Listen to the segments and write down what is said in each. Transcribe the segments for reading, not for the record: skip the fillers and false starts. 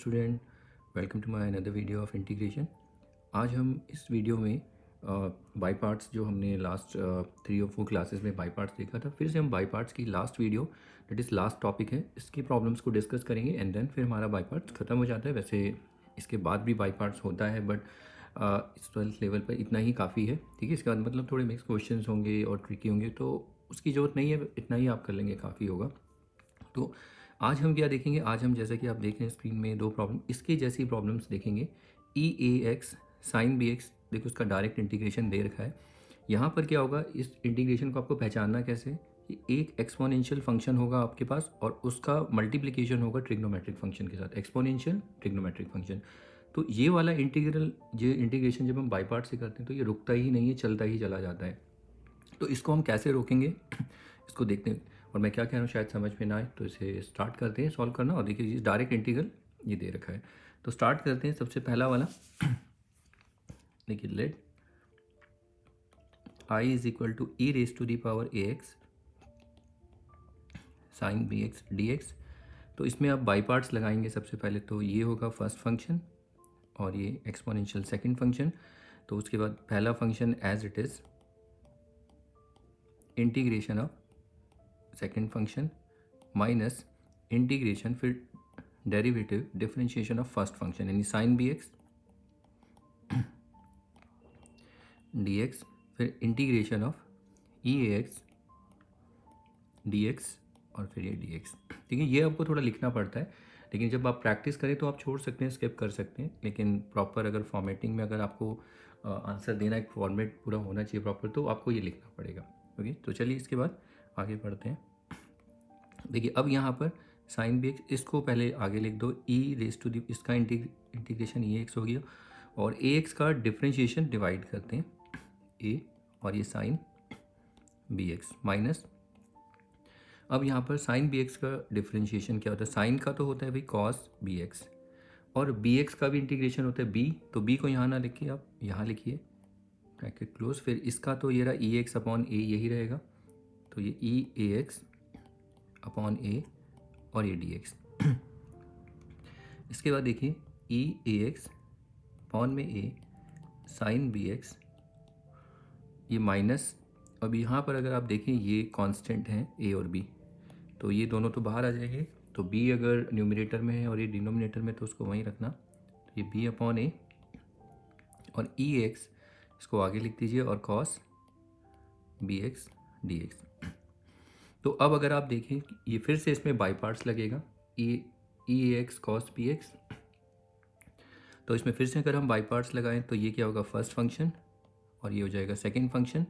Student, welcome to my another video of integration. आज हम इस वीडियो में बाई पार्ट्स, जो हमने लास्ट 3 और 4 क्लासेस में बाई पार्ट्स देखा था, फिर से हम बाई पार्ट्स की last video, that is last topic है, इसकी प्रॉब्लम्स को डिस्कस करेंगे एंड देन फिर हमारा बाई पार्ट्स ख़त्म हो जाता है। वैसे इसके बाद भी बाई पार्ट्स होता है, बट इस 12th लेवल पर इतना ही काफ़ी है। ठीक है, इसके बाद मतलब थोड़े मिक्स क्वेश्चन होंगे और ट्रिकी होंगे, तो उसकी ज़रूरत नहीं है, इतना ही आप कर लेंगे काफ़ी होगा। तो आज हम क्या देखेंगे, आज हम जैसा कि आप देख रहे हैं स्क्रीन में 2 प्रॉब्लम, इसके जैसी प्रॉब्लम्स देखेंगे। ई ए एक्स साइन बी एक्स, देखो उसका डायरेक्ट इंटीग्रेशन दे रखा है। यहाँ पर क्या होगा, इस इंटीग्रेशन को आपको पहचानना कैसे है कि एक एक्सपोनेंशियल फंक्शन होगा आपके पास और उसका मल्टीप्लिकेशन होगा ट्रिग्नोमेट्रिक फंक्शन के साथ, एक्सपोनेंशियल ट्रिग्नोमेट्रिक फंक्शन। तो ये वाला इंटीग्रेशन जब हम बाई पार्ट से करते हैं तो ये रुकता ही नहीं है, चलता ही चला जाता है। तो इसको हम कैसे रोकेंगे इसको देखते हैं, और मैं क्या कह रहा हूँ शायद समझ में ना आए, तो इसे स्टार्ट करते हैं सॉल्व करना। और देखिए ये डायरेक्ट इंटीग्रल ये दे रखा है, तो स्टार्ट करते हैं। सबसे पहला वाला देखिए, let I is equal to e raise to the power a x sine B x D x. तो इसमें आप बाई पार्ट्स लगाएंगे सबसे पहले, तो ये होगा फर्स्ट फंक्शन और ये एक्सपोनेंशियल सेकंड फंक्शन। तो उसके बाद पहला function as it is integration of second function minus integration फिर derivative differentiation of first function, यानी sine B x D x, फिर integration of E A X D x और फिर ये डी एक्स। ठीक है, ये आपको थोड़ा लिखना पड़ता है, लेकिन जब आप प्रैक्टिस करें तो आप छोड़ सकते हैं, स्किप कर सकते हैं, लेकिन प्रॉपर अगर फॉर्मेटिंग में अगर आपको आंसर देना, एक फॉर्मेट पूरा होना चाहिए प्रॉपर, तो आपको ये लिखना पड़ेगा। ओके, तो चलिए इसके बाद आगे बढ़ते हैं। देखिए अब यहाँ पर साइन बी एक्स, इसको पहले आगे लिख दो, ई रेज टू दी, इसका इंटीग्रेशन ई एक्स हो गया, और ए एक्स का डिफ्रेंशिएशन डिवाइड करते हैं ए, और ये साइन बी एक्स माइनस, अब यहाँ पर साइन बी एक्स का डिफ्रेंशिएशन क्या होता है, साइन का तो होता है भाई कॉस बी एक्स, और बी एक्स का भी इंटीग्रेशन होता है बी, तो बी को यहाँ ना लिखिए, आप यहाँ लिखिए ब्रैकेट क्लोज, फिर इसका तो ये रहा ई एक्स अपॉन ए, यही रहेगा, तो ये ई ए एक्स अपॉन ए और ये डी एक्स। इसके बाद देखिए ई ए एक्स अपॉन में ए साइन बी एक्स, ये माइनस, अब यहाँ पर अगर आप देखें ये कांस्टेंट हैं ए और बी, तो ये दोनों तो बाहर आ जाएंगे, तो बी अगर न्यूमरेटर में है और ये डिनोमिनेटर में, तो उसको वहीं रखना, तो ये बी अपॉन ए और ई एक्स, इसको आगे लिख दीजिए, और cos B x D x. तो अब अगर आप देखें ये फिर से इसमें बाई पार्ट्स लगेगा, ई एक्स कॉस बी एक्स, तो इसमें फिर से अगर हम बाई पार्ट्स लगाएं तो ये क्या होगा, फर्स्ट फंक्शन और ये हो जाएगा सेकंड फंक्शन।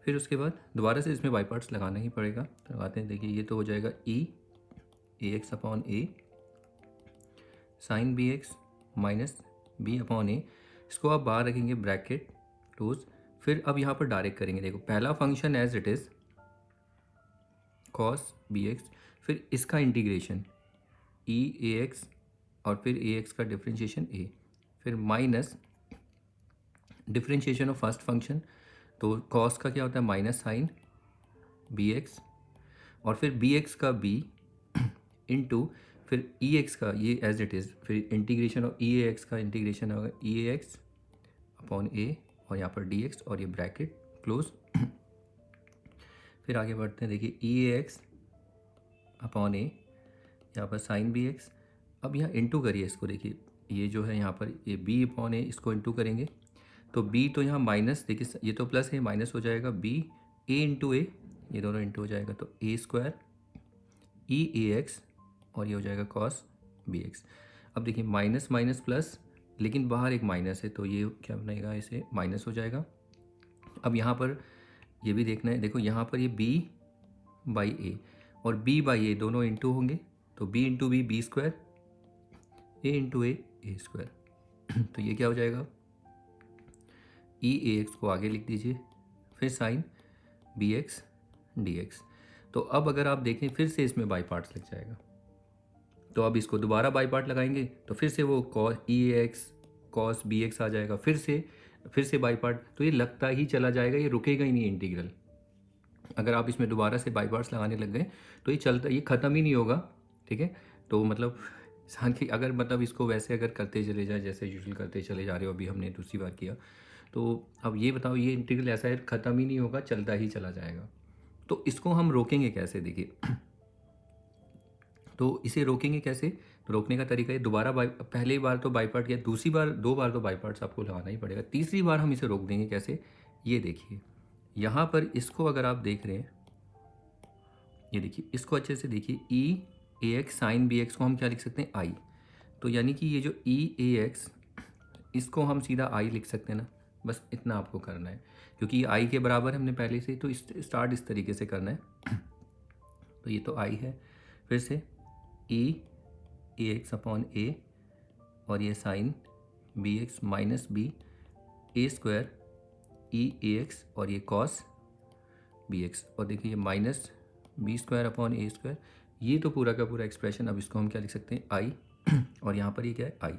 फिर उसके बाद दोबारा से इसमें बाई पार्ट्स लगाना ही पड़ेगा, तो लगाते हैं। देखिए ये तो हो जाएगा E A x upon A sine B X minus B upon A, इसको आप बाहर रखेंगे ब्रैकेट क्लोज, फिर अब यहाँ पर डायरेक्ट करेंगे। देखो पहला function as it is cos B x, फिर इसका इंटीग्रेशन ई ए एक्स और फिर ए एक्स का डिफ्रेंशिएशन ए, फिर minus differentiation of first function, तो कॉस का क्या होता है माइनस साइन बी एक्स, और फिर बी एक्स का बी इंटू फिर ई एक्स का ये एज इट इज़, फिर integration of E A X का इंटीग्रेशन होगा ई ए एक्स अपॉन ए और यहाँ पर डी एक्स और ये ब्रैकेट क्लोज। फिर आगे बढ़ते हैं, देखिए ई ए एक्स अपॉन ए, यहाँ पर साइन बी एक्स, अब यहाँ इंटू करिए इसको, देखिए ये जो है यहाँ पर ये बी अपॉन ए, इसको इंटू करेंगे, तो बी तो यहाँ माइनस, देखिए ये तो प्लस है, माइनस हो जाएगा, बी ए इंटू ए, ये दोनों इंटू हो जाएगा, तो ए स्क्वायर ई ए एक्स और ये हो जाएगा कॉस बी एक्स। अब देखिए माइनस माइनस प्लस, लेकिन बाहर एक माइनस है, तो ये क्या बनेगा, इसे माइनस हो जाएगा। अब यहाँ पर ये भी देखना है, देखो यहाँ पर ये बी बाई ए और बी बाई ए दोनों इंटू होंगे, तो B into B B square, A into A square, तो ये क्या हो जाएगा, ई ए एक्स को आगे लिख दीजिए, फिर sine B x D x. तो अब अगर आप देखें फिर से इसमें बाई पार्ट्स लग जाएगा, तो अब इसको दोबारा बाई पार्ट लगाएंगे तो फिर से वो cos E x cos B X आ जाएगा, फिर से बाई पार्ट, तो ये लगता ही चला जाएगा, ये रुकेगा ही नहीं इंटीग्रल। अगर आप इसमें दोबारा से बाई पार्ट्स लगाने लग गए तो ये चलता, ये ख़त्म ही नहीं होगा। ठीक है, तो मतलब सांख्यिक अगर मतलब इसको वैसे अगर करते चले जाए जैसे यूजुअल करते चले जा रहे हो, अभी हमने दूसरी बार किया, तो अब ये बताओ ये इंटीग्रल ऐसा है ख़त्म ही नहीं होगा, चलता ही चला जाएगा। तो इसको हम रोकेंगे कैसे, देखिए। तो इसे रोकेंगे कैसे, तो रोकने का तरीका है दोबारा पहली बार तो बाई पार्ट किया, दूसरी बार 2 बार तो बाई पार्ट्स आपको लगाना ही पड़ेगा, तीसरी बार हम इसे रोक देंगे कैसे, ये देखिए यहाँ पर इसको अगर आप देख रहे हैं, ये देखिए इसको अच्छे से देखिए, ई ए एक्स साइन बी एक्स को हम क्या लिख सकते हैं, आई। तो यानी कि ये जो ई ए एक्स, इसको हम सीधा आई लिख सकते हैं ना, बस इतना आपको करना है, क्योंकि ये आई के बराबर है हमने पहले से, तो स्टार्ट इस तरीके से करना है। तो ये तो आई है, फिर से ई ए एक्स अपॉन ए, और ये sine B X minus B A square E A x, और ये कॉस बी एक्स, और देखिए ये माइनस बी स्क्वायर अपॉन ए स्क्वायर, ये तो पूरा का पूरा एक्सप्रेशन। अब इसको हम क्या लिख सकते हैं, आई, और यहाँ पर ये क्या है, आई।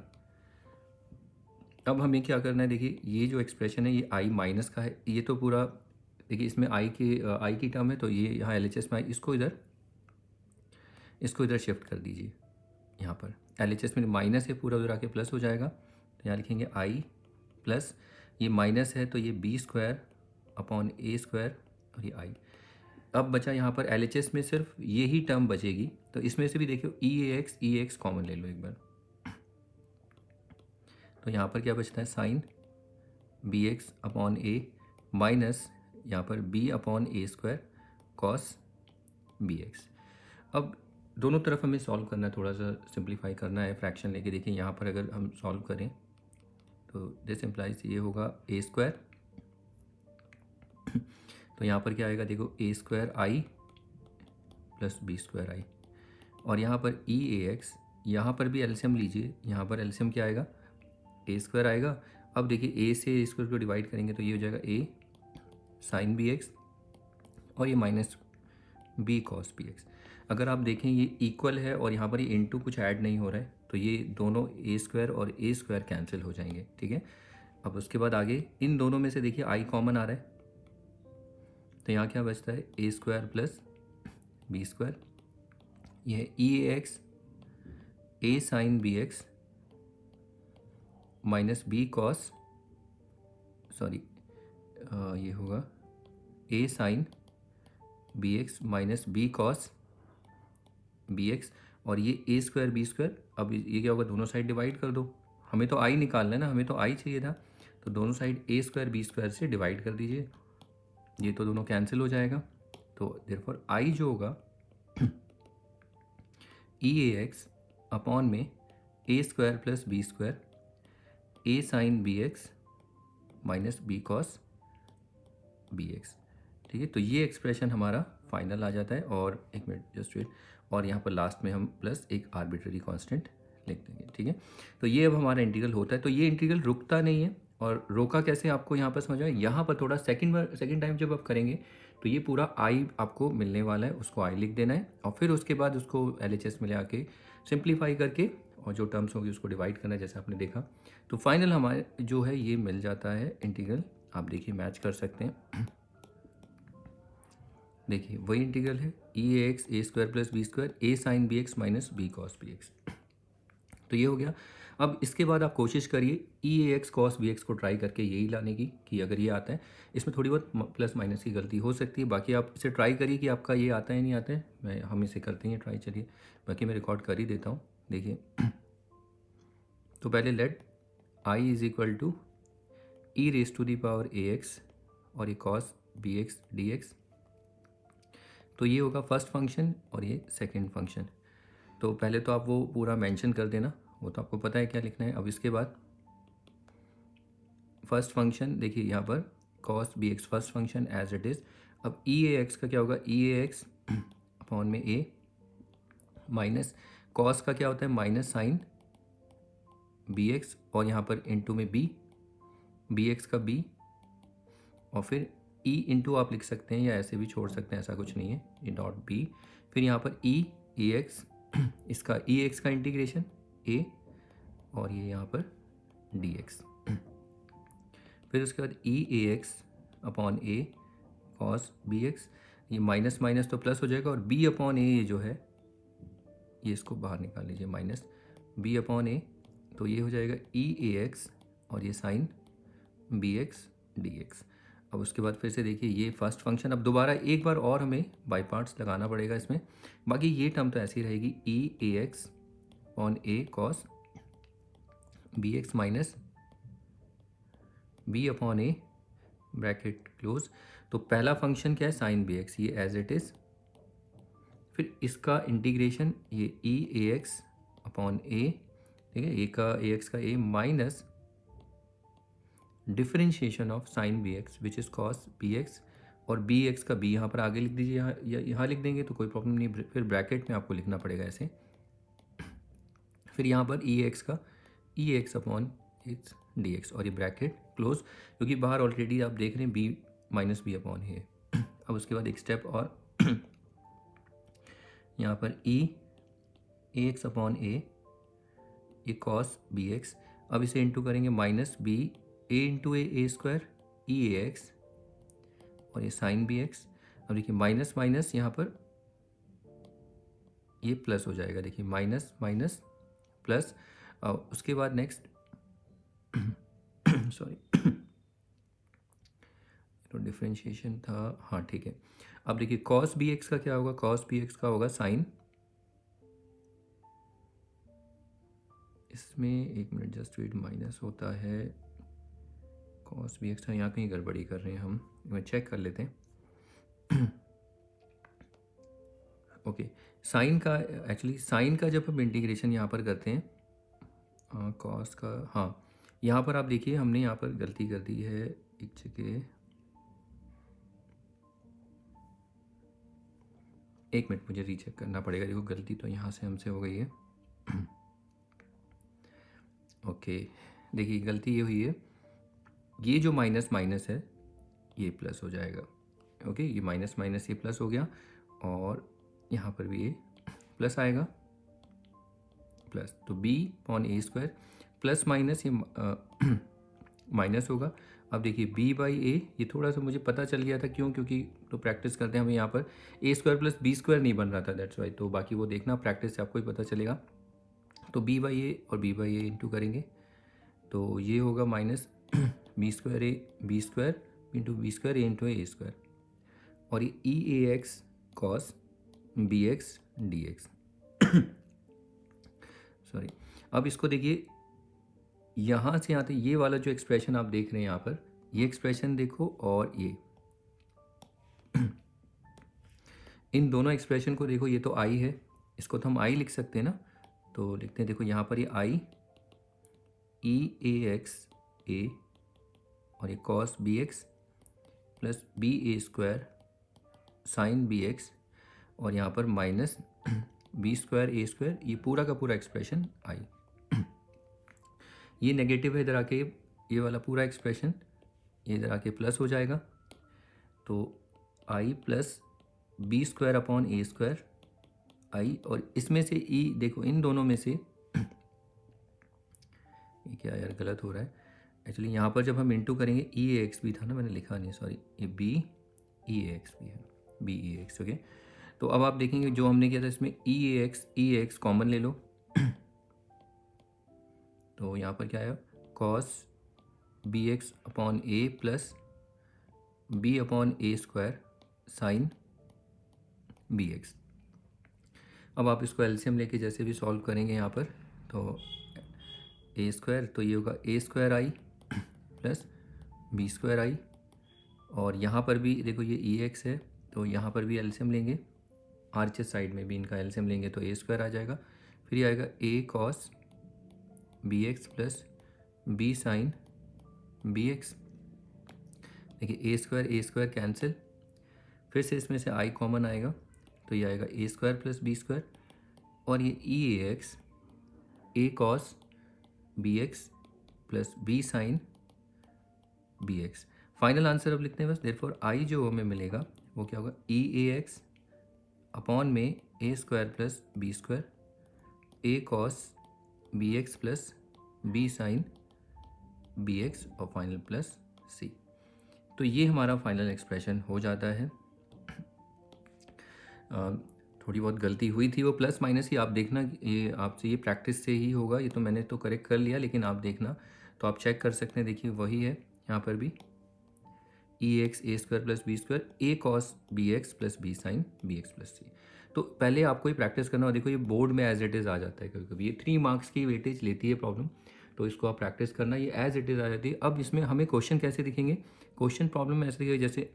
अब हमें क्या करना है, देखिए ये जो एक्सप्रेशन है ये आई माइनस का है, ये तो पूरा देखिए इसमें आई की टर्म है, तो ये यहाँ एल एच एस में आई, इसको इधर शिफ्ट कर दीजिए। यहाँ पर एल एच एस में माइनस है, पूरा उधर आके प्लस हो जाएगा, तो यहाँ लिखेंगे आई प्लस, ये माइनस है तो ये बी स्क्वायर अपॉन ए स्क्वायर, और ये आई। अब बचा यहाँ पर एल एच एस में सिर्फ ये ही टर्म बचेगी, तो इसमें से भी देखियो ई ए एक्स कॉमन ले लो एक बार, तो यहाँ पर क्या बचता है, साइन बी एक्स अपॉन ए माइनस यहाँ पर बी अपॉन ए स्क्वायर कॉस बी एक्स। अब दोनों तरफ हमें सॉल्व करना है, थोड़ा सा सिंप्लीफाई करना है, फ्रैक्शन लेके। देखिए यहाँ पर अगर हम सॉल्व करें तो दिस इम्प्लाइज ये होगा ए स्क्वायर, तो यहाँ पर क्या आएगा, देखो a square I plus B square आई, और यहाँ पर ई ए एक्स, यहाँ पर भी एलसीएम लीजिए, यहाँ पर एलसीएम क्या आएगा, ए स्क्वायर आएगा। अब देखिए ए से ए स्क्वायर को डिवाइड करेंगे तो ये हो जाएगा ए साइन बी एक्स, और ये minus B cos B x. अगर आप देखें ये इक्वल है और यहाँ पर ये इनटू कुछ ऐड नहीं हो रहा है, तो ये दोनों ए स्क्वायर और ए स्क्वायर कैंसिल हो जाएंगे, ठीक है। अब उसके बाद आगे इन दोनों में से देखिए आई कॉमन आ रहा है, तो यहाँ क्या बचता है, A square plus B square, यह E A X A sine B X minus B cos, sorry ये होगा A sine B X minus B cos B x, और ये ए स्क्वायर बी स्क्वायर। अब ये क्या होगा, दोनों साइड डिवाइड कर दो, हमें तो आई निकालना है ना, हमें तो आई चाहिए था, तो दोनों साइड ए स्क्वायर बी स्क्वायर से डिवाइड कर दीजिए, ये तो दोनों कैंसिल हो जाएगा। तो देयरफॉर आई जो होगा ई ए एक्स अपॉन में ए square plus B square A sine B X minus B cos B X, ठीक है। तो ये एक्सप्रेशन हमारा फाइनल आ जाता है, और एक मिनट जस्ट वेट, और यहाँ पर लास्ट में हम प्लस एक आर्बिट्ररी कांस्टेंट लिख देंगे, ठीक है। तो ये अब हमारा इंटीग्रल होता है, तो ये इंटीग्रल रुकता नहीं है, और रोका कैसे आपको यहाँ पर समझ आए, यहाँ पर थोड़ा सेकंड टाइम जब आप करेंगे तो ये पूरा आई आपको मिलने वाला है, उसको आई लिख देना है, और फिर उसके बाद उसको एल एच एस में ले आके सिंप्लीफाई करके और जो टर्म्स होंगी उसको डिवाइड करना है, जैसे आपने देखा। तो फाइनल हमारे जो है ये मिल जाता है इंटीग्रल, आप देखिए मैच कर सकते हैं, देखिए वही इंटीग्रल है E A X A square plus B square A sine B X minus B cos B X. तो ये हो गया। अब इसके बाद आप कोशिश करिए ई ए एक्स कॉस बी एक्स को ट्राई करके यही लाने की, कि अगर ये आता है, इसमें थोड़ी बहुत प्लस माइनस की गलती हो सकती है, बाकी आप इसे ट्राई करिए कि आपका ये आता है नहीं आता है। हम इसे करते हैं ट्राई, चलिए बाकी मैं रिकॉर्ड कर ही देता हूँ, देखिए। तो पहले let I is equal to e raise to the power a x और ये cos B x D x, तो ये होगा फर्स्ट फंक्शन और ये सेकंड फंक्शन। तो पहले तो आप वो पूरा मेंशन कर देना, वो तो आपको पता है क्या लिखना है। अब इसके बाद फर्स्ट फंक्शन देखिए यहाँ पर cos B x first function as it is. अब ई ए एक्स का क्या होगा, ई ए एक्स अपॉन में ए माइनस कॉस का क्या होता है माइनस साइन बी एक्स, और यहाँ पर इंटू में बी एक्स का बी, और फिर ई इंटू आप लिख सकते हैं या ऐसे भी छोड़ सकते हैं, ऐसा कुछ नहीं है, ये डॉट बी, फिर यहाँ पर ई एक्स, इसका ई एक्स का इंटीग्रेशन ए, और ये यहाँ पर डी एक्स, फिर उसके बाद e A x upon A cos B X, ये माइनस माइनस तो प्लस हो जाएगा, और बी अपॉन ए जो है ये इसको बाहर निकाल लीजिए, माइनस बी अपॉन ए, तो ये हो जाएगा ई ए एक्स और ये sine B x D x. अब उसके बाद फिर से देखिए ये फर्स्ट फंक्शन, अब दोबारा एक बार और हमें बाई पार्ट्स लगाना पड़ेगा इसमें। बाकी ये टर्म तो ऐसी रहेगी, E A x upon A cos B X minus B upon A bracket close. तो पहला फंक्शन क्या है, साइन बी एक्स, ये एज इट इज़। फिर इसका इंटीग्रेशन, ये ई ए एक्स अपॉन ए, ठीक है, ए का ए एक्स का A minus differentiation of sine B X which is cos B x, और बी एक्स का बी यहाँ पर आगे लिख दीजिए, यहाँ लिख देंगे तो कोई प्रॉब्लम नहीं, फिर ब्रैकेट में आपको लिखना पड़ेगा ऐसे। फिर यहाँ पर ई एक्स का ई X upon X D x, और ये ब्रैकेट क्लोज, क्योंकि बाहर ऑलरेडी आप देख रहे हैं बी माइनस बी अपॉन है। अब उसके बाद एक स्टेप और, यहाँ पर E X upon A cos B x, अब इसे इंटू करेंगे minus B A into A square E A x, और ये साइन बी एक्स। अब देखिए माइनस माइनस यहाँ पर ये प्लस हो जाएगा, देखिए माइनस माइनस प्लस। उसके बाद नेक्स्ट सॉरी तो डिफरेंशिएशन था, हाँ ठीक है। अब देखिए कॉस बी एक्स का क्या होगा, कॉस बी एक्स का होगा साइन, इसमें एक मिनट जस्ट वेट, माइनस होता है कॉस बी एक्स, यहाँ कहीं गड़बड़ी कर रहे हैं हम, चेक कर लेते हैं। ओके, साइन का, एक्चुअली साइन का जब हम इंटीग्रेशन यहाँ पर करते हैं कॉस का, हाँ यहाँ पर आप देखिए हमने यहाँ पर गलती कर दी है एक जगह, एक मिनट मुझे रीचेक करना पड़ेगा, देखो गलती तो यहाँ से हमसे हो गई है। ओके देखिए गलती ये हुई है, ये जो माइनस माइनस है ये प्लस हो जाएगा। ओके, ये माइनस माइनस ये प्लस हो गया, और यहाँ पर भी ये प्लस आएगा, प्लस, तो बी अपॉन ए स्क्वायर प्लस माइनस ये माइनस होगा। अब देखिए b बाई ए, ये थोड़ा सा मुझे पता चल गया था, क्यों, क्योंकि तो प्रैक्टिस करते हैं हमें यहाँ पर ए स्क्वायर प्लस बी स्क्वायर नहीं बन रहा था, दैट्स वाई। तो बाकी वो देखना प्रैक्टिस से आपको ही पता चलेगा। तो b बाई ए और b बाई ए इंटू करेंगे, तो ये होगा minus B square into B square A into A square, और ये ई ए X cos B x D X. Sorry, अब इसको देखिए यहाँ से यहाँ तक ये वाला जो एक्सप्रेशन आप देख रहे हैं यहाँ पर, ये एक्सप्रेशन देखो, और ये इन दोनों एक्सप्रेशन को देखो, ये तो आई है, इसको तो हम आई लिख सकते हैं ना, तो लिखते हैं, देखो यहाँ पर ये आई ई ए एक्स ए और ये cos B x plus B A square sine B x, और यहाँ पर minus B square A square, ये पूरा का पूरा एक्सप्रेशन आई। ये नेगेटिव है, इधर आके ये वाला पूरा एक्सप्रेशन ये इधर आके प्लस हो जाएगा, तो आई प्लस बी स्क्वायर अपॉन ए स्क्वायर आई, और इसमें से ई देखो इन दोनों में से ये क्या यार गलत हो रहा है, एक्चुअली यहाँ पर जब हम इंटू करेंगे ई ए एक्स भी था ना, मैंने लिखा नहीं, सॉरी, ये बी ई ए एक्स भी है, बी ई एक्स। ओके, तो अब आप देखेंगे जो हमने किया था इसमें ई ए एक्स कॉमन ले लो, तो यहाँ पर क्या आया, कॉस बी एक्स अपॉन ए प्लस बी अपॉन ए स्क्वायर साइन बी एक्स। अब आप इसको एलसीएम लेके जैसे भी सॉल्व करेंगे यहाँ पर, तो ए स्क्वायर, तो ये होगा ए स्क्वायर आई प्लस बी स्क्वायर आई, और यहाँ पर भी देखो ये ई एक्स है, तो यहाँ पर भी एलसीएम लेंगे, आरएचएस साइड में भी इनका एलसीएम लेंगे तो ए स्क्वायर आ जाएगा, फिर ये आएगा A cos B x plus B sine B X. देखिए ए स्क्वायर कैंसिल, फिर से इसमें से आई कॉमन आएगा, तो ये आएगा ए स्क्वायर प्लस बी स्क्वायर, और ये ई ए X A cos B x plus B sine B X. Final answer अब लिखते हैं बस, देयरफॉर आई जो हमें मिलेगा वो क्या होगा, ई ए एक्स अपॉन में ए square plus B square A cos B x plus B sine B x, और फाइनल प्लस सी। तो ये हमारा फाइनल एक्सप्रेशन हो जाता है। थोड़ी बहुत गलती हुई थी, वो प्लस माइनस ही आप देखना, ये आपसे ये प्रैक्टिस से ही होगा। ये तो मैंने तो करेक्ट कर लिया, लेकिन आप देखना तो आप चेक कर सकते हैं। देखिए वही है यहाँ पर भी, E X A square plus B square A cos B x plus B sine B x plus सी। तो पहले आपको ये प्रैक्टिस करना, और देखो ये बोर्ड में एज इट इज़ आ जाता है कभी कभी, ये 3 मार्क्स की वेटेज लेती है प्रॉब्लम, तो इसको आप प्रैक्टिस करना, ये एज इट इज़ आ जाती है। अब इसमें हमें क्वेश्चन कैसे दिखेंगे, क्वेश्चन प्रॉब्लम में ऐसे दिखेगा जैसे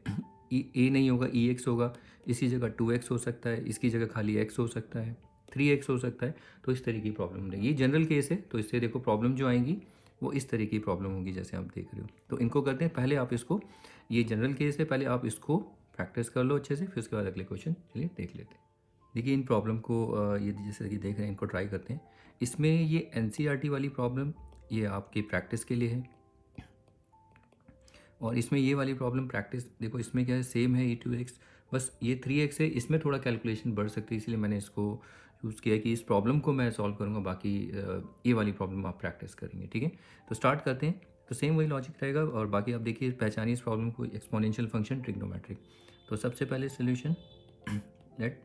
ए नहीं होगा, ई एक्स होगा, इसी जगह 2x हो सकता है, इसकी जगह खाली x हो सकता है, 3x हो सकता है। तो इस तरीके की प्रॉब्लम है, ये जनरल केस है, तो इससे देखो प्रॉब्लम जो आएंगी वो इस तरीके की प्रॉब्लम होगी जैसे आप देख रहे हो। तो इनको करते हैं, पहले आप इसको, ये जनरल केस है, पहले आप इसको प्रैक्टिस कर लो अच्छे से, फिर उसके बाद अगले क्वेश्चन चलिए देख लेते हैं। देखिए इन प्रॉब्लम को ये जैसे कि देख रहे हैं, इनको ट्राई करते हैं। इसमें ये NCERT वाली प्रॉब्लम ये आपकी प्रैक्टिस के लिए है, और इसमें ये वाली प्रॉब्लम प्रैक्टिस, देखो इसमें क्या है, सेम है e2x, बस ये 3x है, इसमें थोड़ा कैलकुलेशन बढ़ सकती है, इसलिए मैंने इसको यूज़ किया कि इस प्रॉब्लम को मैं सॉल्व करूँगा, बाकी ये वाली प्रॉब्लम आप प्रैक्टिस करेंगे। ठीक है, तो स्टार्ट करते हैं। तो सेम वही लॉजिक रहेगा, और बाकी आप देखिए पहचानिए इस प्रॉब्लम को, एक्सपोनेंशियल फंक्शन ट्रिग्नोमेट्रिक। तो सबसे पहले सोल्यूशन लेट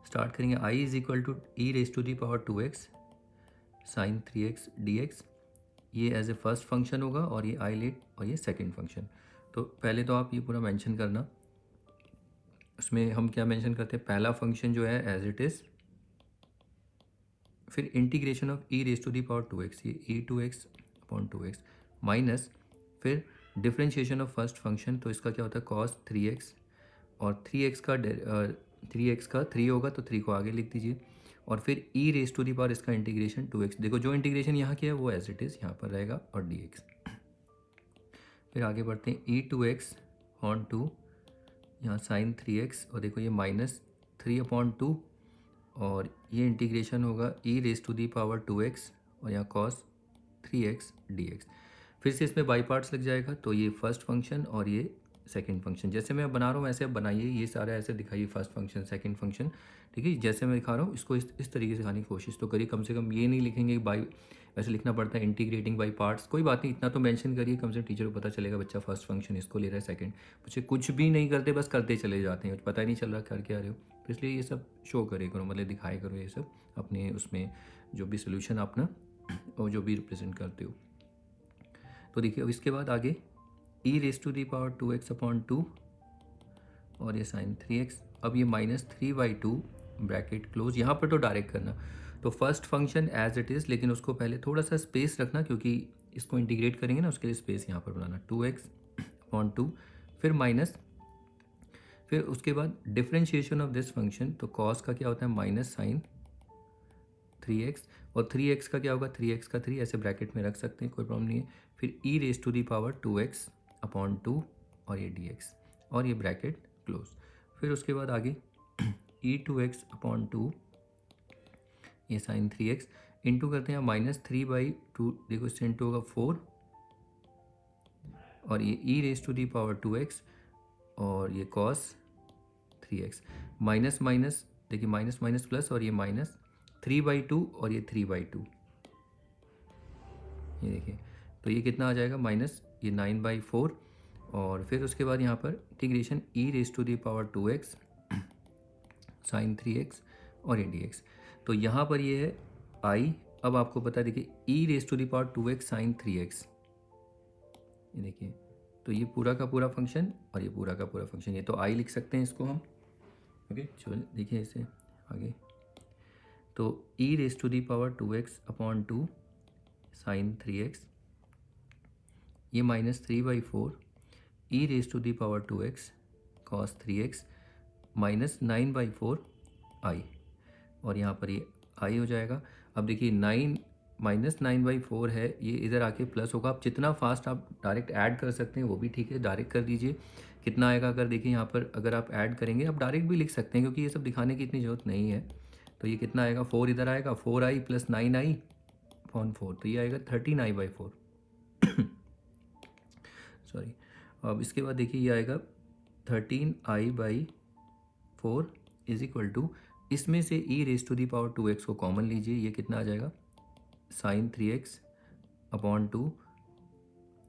स्टार्ट करेंगे। I is equal to e raise to the power 2x sine 3x dx, ये एज ए फर्स्ट फंक्शन होगा, और ये आई लेट, और ये सेकंड फंक्शन। तो पहले तो आप ये पूरा मेंशन करना, उसमें हम क्या मेंशन करते हैं, पहला फंक्शन जो है एज इट इज़, फिर integration of e raise to the power 2x, ये e2x अपॉन 2x, माइनस फिर डिफरेंशिएशन ऑफ फर्स्ट फंक्शन, तो इसका क्या होता है cos 3x, और 3x का 3 होगा तो 3 को आगे लिख दीजिए, और फिर E raise to the power इसका इंटीग्रेशन 2x, देखो जो इंटीग्रेशन यहाँ किया है वो एज इट इज़ यहाँ पर रहेगा, और dx। फिर आगे बढ़ते हैं, e2x ऑन 2, यहाँ साइन 3x, और देखो ये माइनस 3/2, और ये इंटीग्रेशन होगा E raise to the power 2x, और यहाँ cos 3x dx। फिर से इसमें बाई पार्ट्स लग जाएगा, तो ये फर्स्ट फंक्शन और ये सेकंड फंक्शन, जैसे मैं बना रहा हूँ ऐसे आप बनाइए, ये सारा ऐसे दिखाइए, फर्स्ट फंक्शन सेकंड फंक्शन। ठीक है, जैसे मैं दिखा रहा हूँ इसको इस तरीके से दिखाने की कोशिश तो करिए, कम से कम ये नहीं लिखेंगे बाई, वैसे लिखना पड़ता है इंटीग्रेटिंग बाई पार्ट्स, कोई बात नहीं, इतना तो मेंशन करिए, कम से कम टीचर को पता चलेगा बच्चा फर्स्ट फंक्शन इसको ले रहा है, सेकंड बच्चे कुछ भी नहीं करते, बस करते चले जाते हैं, पता ही नहीं चल रहा कर क्या रहे हो। तो इसलिए ये सब शो करे करो, मतलब दिखाए करो ये सब अपने उसमें, जो भी सोल्यूशन आप ना, और जो भी रिप्रेजेंट करते हो। तो देखिए अब इसके बाद आगे E raise to the power 2x upon 2, और ये साइन 3x, अब ये -3/2 ब्रैकेट क्लोज, यहाँ पर तो डायरेक्ट करना, तो first function as it is, लेकिन उसको पहले थोड़ा सा स्पेस रखना, क्योंकि इसको इंटीग्रेट करेंगे ना, उसके लिए स्पेस यहाँ पर बनाना, 2x अपॉन 2, फिर माइनस, फिर उसके बाद डिफरेंशिएशन ऑफ दिस फंक्शन, तो कॉस का क्या होता है माइनस साइन 3x, और 3x का क्या होगा 3x का 3, ऐसे ब्रैकेट में रख सकते हैं, कोई प्रॉब्लम नहीं है। फिर E raise to the power 2x upon 2, और ये dx, और ये ब्रैकेट क्लोज। फिर उसके बाद आगे e2x अपॉन 2, ये साइन 3x इंटू करते हैं -3/2, देखो इससे इंटू होगा 4, और ये E raise to the power 2x, और ये cos 3x, माइनस माइनस, देखिए माइनस माइनस प्लस, और ये -3/2, और ये 3/2, ये देखिए, तो ये कितना आ जाएगा माइनस, ये 9/4, और फिर उसके बाद यहाँ पर integration e raise to the power 2x sine 3x, और ये dx। तो यहाँ पर ये है i, अब आपको पता है देखिए E raise to the power 2x sine 3x, ये देखिए, तो ये पूरा का पूरा फंक्शन, और ये पूरा का पूरा फंक्शन, ये तो i लिख सकते हैं इसको हम। ओके चलो देखिए इसे आगे, तो E raise to the power 2x upon 2 sine 3x, ये -3/4 E raise to the power 2x cos 3x, -9/4 i, और यहाँ पर ये i हो जाएगा। अब देखिए 9 है, ये इधर आके प्लस होगा, आप जितना फास्ट आप डायरेक्ट ऐड कर सकते हैं वो भी ठीक है, डायरेक्ट कर दीजिए। कितना आएगा, अगर देखिए यहाँ पर अगर आप ऐड करेंगे, आप डायरेक्ट भी लिख सकते हैं, क्योंकि ये सब दिखाने की इतनी ज़रूरत नहीं है। तो ये कितना आएगा, 4 इधर आएगा, 4i प्लस 9i अपॉन 4, तो ये आएगा 13i/4 सॉरी। अब इसके बाद देखिए ये आएगा 13i/4 इज इक्वल टू, इसमें से E raise to the power 2x को कॉमन लीजिए, ये कितना आ जाएगा साइन 3x अपॉन 2,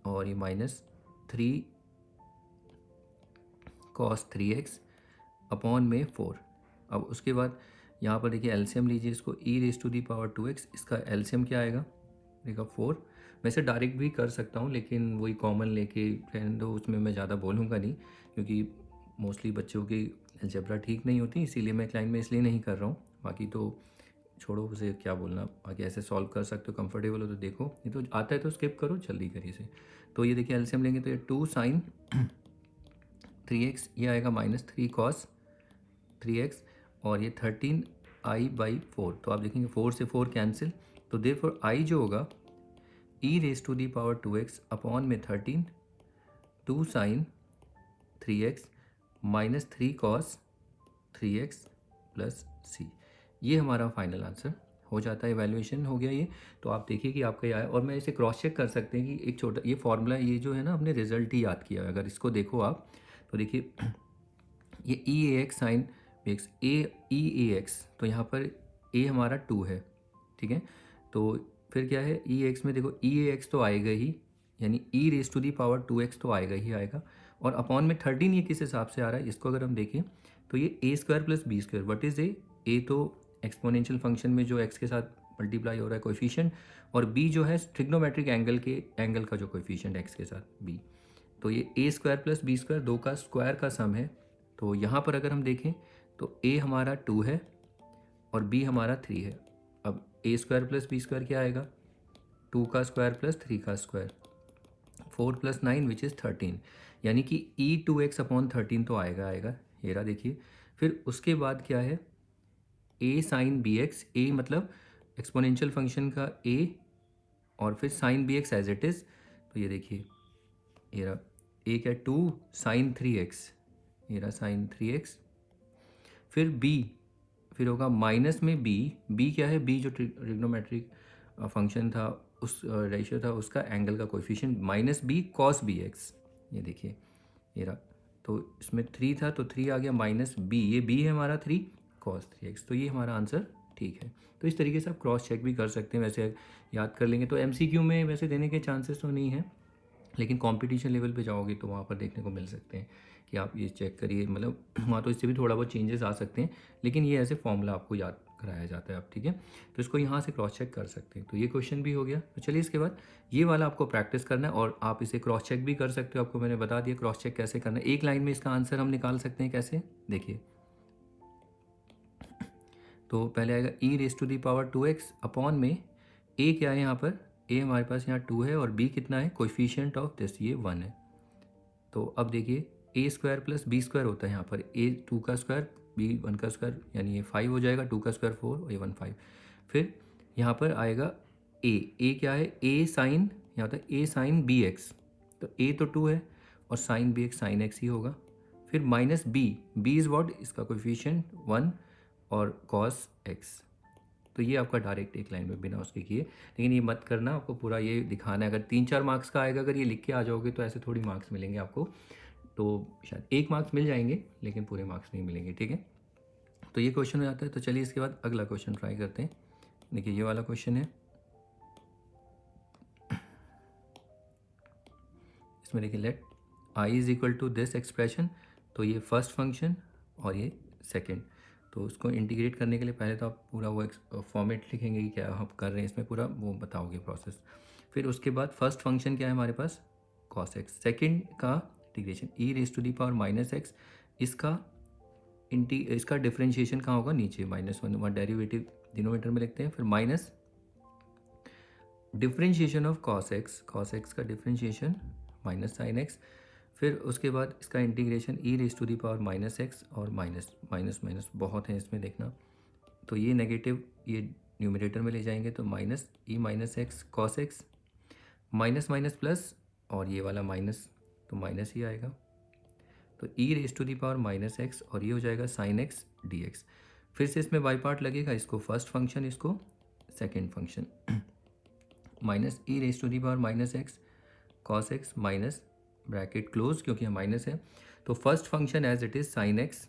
और ये -3 cos 3x अपॉन में 4, अब उसके बाद यहाँ पर देखिए एलसीएम लीजिए इसको, E raise to the power 2x, इसका एलसीएम क्या आएगा, देखा 4। वैसे डायरेक्ट भी कर सकता हूँ लेकिन वही कॉमन लेके रहने दो, उसमें मैं ज़्यादा बोलूँगा नहीं क्योंकि मोस्टली बच्चों की अलजेब्रा ठीक नहीं होती, इसीलिए मैं क्लाइंट में इसलिए नहीं कर रहा हूँ। बाकी तो छोड़ो, उसे क्या बोलना, बाकी ऐसे सॉल्व कर सकते हो, कंफर्टेबल हो तो देखो, ये तो आता है तो स्किप करो, जल्दी करिए इसे। तो ये देखिए एलसीएम लेंगे तो ये 2 साइन 3x, ये आएगा -3 cos 3x, और ये 13i/4। तो आप देखेंगे 4 से 4 कैंसिल, तो देयरफॉर i जो होगा e raise to the power 2x upon में 13 2 sine 3x -3 cos 3x plus c। ये हमारा फाइनल आंसर हो जाता है। इवैल्यूएशन हो गया ये। तो आप देखिए कि आपका ये आया, और मैं इसे क्रॉस चेक कर सकते हैं कि एक छोटा ये फॉर्मूला, ये जो है ना, अपने रिजल्ट ही याद किया है। अगर इसको देखो आप तो देखिए ये ई ए एक्स साइन बी एक्स, ए ई ए एक्स, तो यहाँ पर ए हमारा 2 है, ठीक है। तो फिर क्या है, ई एक्स में देखो ई ए एक्स तो आएगा ही, यानी E raise to the power 2x तो आएगा ही आएगा, और अपॉन में 13 ये किस हिसाब से आ रहा है, इसको अगर हम देखें तो ये A square plus B square, what is A तो एक्सपोनेंशियल फंक्शन में जो एक्स के साथ मल्टीप्लाई हो रहा है कोएफिशिएंट, और बी जो है ट्रिग्नोमेट्रिक एंगल का जो कोएफिशिएंट एक्स के साथ बी। तो ये A square plus B square, दो का स्क्वायर का सम है। तो यहाँ पर अगर हम देखें तो ए हमारा 2 है और बी हमारा 3 है। अब ए स्क्वायर प्लस बी स्क्वायर क्या आएगा, 2 का स्क्वायर प्लस 3 का स्क्वायर, 4 + 9 विच इज़ 13, यानी कि e2x अपॉन 13 तो आएगा। ये रहा देखिए। फिर उसके बाद क्या है, a sine B x, a मतलब एक्सपोनेंशियल फंक्शन का a, और फिर sine B x as it is. तो ये देखिए, ये रहा a क्या, 2 साइन 3x, ये रहा साइन 3x। फिर b, फिर होगा माइनस में b क्या है, b जो ट्रिग्नोमेट्रिक फंक्शन था, उस रेशियो था, उसका एंगल का कोएफिशिएंट -b cos bx। ये देखिए ये रहा। तो इसमें 3 था तो 3 आ गया -b, ये b है हमारा 3 cos 3x। तो ये हमारा आंसर ठीक है। तो इस तरीके से आप क्रॉस चेक भी कर सकते हैं। वैसे याद कर लेंगे तो MCQ में वैसे देने के चांसेस तो नहीं है, लेकिन कंपटीशन लेवल पे जाओगे तो वहाँ पर देखने को मिल सकते हैं कि आप ये चेक करिए, मतलब वहाँ तो इससे भी थोड़ा बहुत चेंजेस आ सकते हैं, लेकिन ये ऐसे फॉर्मूला आपको याद कराया जाता है आप, ठीक है। तो इसको यहाँ से क्रॉस चेक कर सकते हैं। तो ये क्वेश्चन भी हो गया। तो चलिए इसके बाद ये वाला आपको प्रैक्टिस करना है, और आप इसे क्रॉस चेक भी कर सकते हो। आपको मैंने बता दिया क्रॉस चेक कैसे करना है। एक लाइन में इसका आंसर हम निकाल सकते हैं कैसे, देखिए। तो पहले आएगा E raise to the power 2x upon में ए क्या है यहाँ पर, ए हमारे पास यहाँ 2 है और बी कितना है, कोएफिशिएंट ऑफ दिस ये 1 है। तो अब देखिए A square plus B square होता है यहाँ पर, ए 2 का स्क्वायर बी 1 का स्क्वायर, यानी ये 5 हो जाएगा, 2 का स्क्वायर 4 और ये 1 5। फिर यहाँ पर आएगा ए क्या है, ए साइन, यहाँ होता है ए साइन बी एक्स, तो ए तो 2 है और sine B X sine X ही होगा। फिर माइनस बी इज़ वॉट, इसका कोएफिशिएंट 1 और कॉस एक्स। तो ये आपका डायरेक्ट एक लाइन में बिना उसके किए, लेकिन ये मत करना, आपको पूरा ये दिखाना है। अगर 3-4 मार्क्स का आएगा, अगर ये लिख के आ जाओगे तो ऐसे थोड़ी मार्क्स मिलेंगे आपको, तो शायद 1 मार्क्स मिल जाएंगे लेकिन पूरे मार्क्स नहीं मिलेंगे, ठीक है। तो ये क्वेश्चन हो जाता है। तो चलिए इसके बाद अगला क्वेश्चन ट्राई करते हैं। देखिए ये वाला क्वेश्चन है, इसमें देखिए let I is equal to this expression. तो ये फर्स्ट फंक्शन और ये सेकेंड, तो उसको इंटीग्रेट करने के लिए पहले तो आप पूरा वो फॉर्मेट लिखेंगे कि क्या आप कर रहे हैं, इसमें पूरा वो बताओगे प्रोसेस। फिर उसके बाद फर्स्ट फंक्शन क्या है हमारे पास, cos x, सेकेंड का integration e raise to the power -x, इसका डिफरेंशिएशन कहाँ होगा, नीचे -1, वहाँ डेरिवेटिव डिनोमिनेटर में लिखते हैं। फिर minus differentiation of cos x का डिफरेंशिएशन माइनस साइन x। फिर उसके बाद इसका integration e raise to the power -x, और माइनस माइनस माइनस बहुत है इसमें देखना, तो ये नेगेटिव ये न्यूमरेटर में ले जाएंगे, तो minus E minus X cos x, minus minus plus, और ये वाला माइनस तो माइनस ही आएगा। तो E raise to the power -x, और ये हो जाएगा साइन एक्स डी एक्स। फिर से इसमें बाई पार्ट लगेगा, इसको फर्स्ट फंक्शन, इसको second function, minus E raise to the power -x cos x minus bracket close, क्योंकि यहाँ माइनस है। तो first function as it is sine x.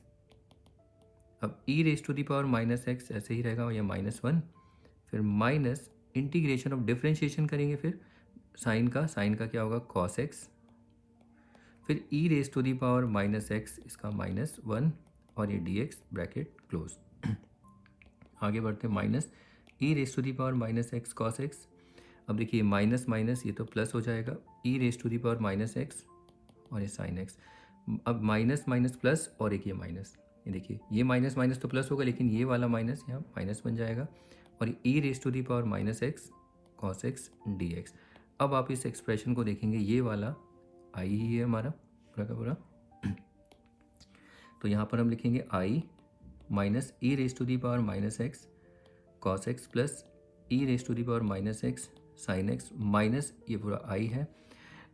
अब E raise to the power -x ऐसे ही रहेगा, या -1। फिर माइनस इंटीग्रेशन ऑफ डिफरेंशिएशन करेंगे, फिर साइन का क्या होगा, cos x। फिर E raise to the power -x, इसका -1, और ये डी एक्स ब्रैकेट क्लोज। आगे बढ़ते हैं, minus E raise to the power minus X cos X. अब देखिए माइनस माइनस ये तो प्लस हो जाएगा, E raise to the power minus X और ये साइन एक्स। अब माइनस माइनस प्लस और एक ये माइनस, ये देखिए ये माइनस माइनस तो प्लस होगा, लेकिन ये वाला माइनस यहाँ माइनस बन जाएगा और E raise to the power minus X cos x D x. अब आप इस एक्सप्रेशन को देखेंगे, ये वाला आई ही है हमारा पूरा का पूरा। तो यहाँ पर हम लिखेंगे I minus E raise to the power minus X cos x plus E raise to the power minus X sine x minus ये पूरा आई है।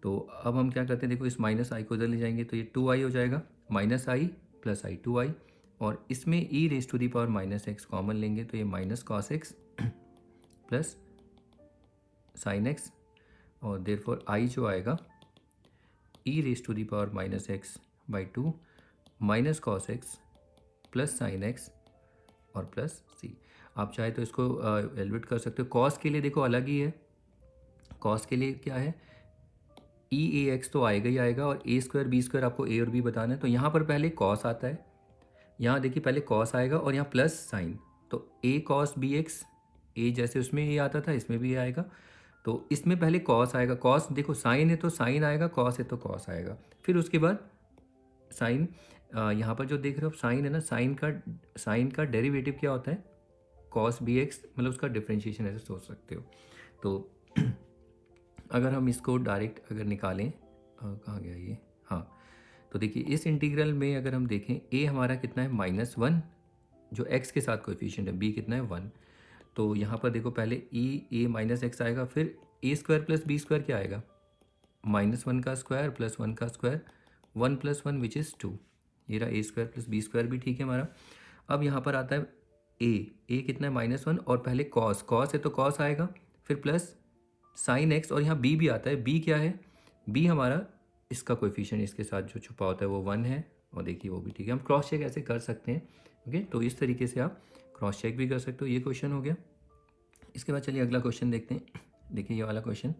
तो अब हम क्या करते हैं, देखो इस माइनस आई को इधर ले जाएंगे तो ये 2i हो जाएगा, माइनस आई प्लस आई 2i, और इसमें E raise to the power minus X common लेंगे तो ये minus cos x plus sine x, और देयरफॉर आई जो आएगा E raise to the power minus X by 2 minus cos x plus sine x और plus C. आप चाहे तो इसको एलिवेट कर सकते हो। कॉस के लिए देखो अलग ही है, कॉस के लिए क्या है, ई ए एक्स तो आएगा ही आएगा, और ए स्क्वायर बी स्क्वायर आपको ए और बी बताना है। तो यहाँ पर पहले कॉस आता है, यहाँ देखिए पहले कॉस आएगा और यहाँ प्लस साइन, तो ए कॉस बी एक्स, ए जैसे उसमें ए आता था इसमें भी आएगा, तो इसमें पहले कॉस आएगा। कॉस देखो साइन है तो साइन आएगा, कॉस है तो कॉस आएगा, फिर उसके बाद साइन। यहाँ पर जो देख रहे हो साइन है ना, साइन का डेरिवेटिव क्या होता है, कॉस बी एक्स, मतलब उसका डिफ्रेंशिएशन ऐसे सोच सकते हो। तो अगर हम इसको डायरेक्ट अगर निकालें, कहाँ गया ये, हाँ, तो देखिए इस इंटीग्रल में अगर हम देखें, ए हमारा कितना है -1 जो एक्स के साथ कोएफिशिएंट है, बी कितना है 1, तो यहाँ पर देखो पहले ए माइनस एक्स आएगा, फिर ए स्क्वायर प्लस बी स्क्वायर क्या आएगा, -1 का स्क्वायर प्लस 1 का स्क्वायर, 1 + 1 विच इज़ 2, ये रहा ए स्क्वायर प्लस बी स्क्वायर भी ठीक है हमारा। अब यहाँ पर आता है ए कितना है -1, और पहले कॉस है तो कॉस आएगा, फिर प्लस साइन एक्स, और यहाँ बी भी आता है, बी क्या है, बी हमारा इसका कोएफिशिएंट इसके साथ जो छुपा होता है वो 1 है, और देखिए वो भी ठीक है। हम क्रॉस चेक ऐसे कर सकते हैं, ओके, तो इस तरीके से आप क्रॉस चेक भी कर सकते हो। ये क्वेश्चन हो गया। इसके बाद चलिए अगला क्वेश्चन देखते हैं। देखिए ये वाला क्वेश्चन,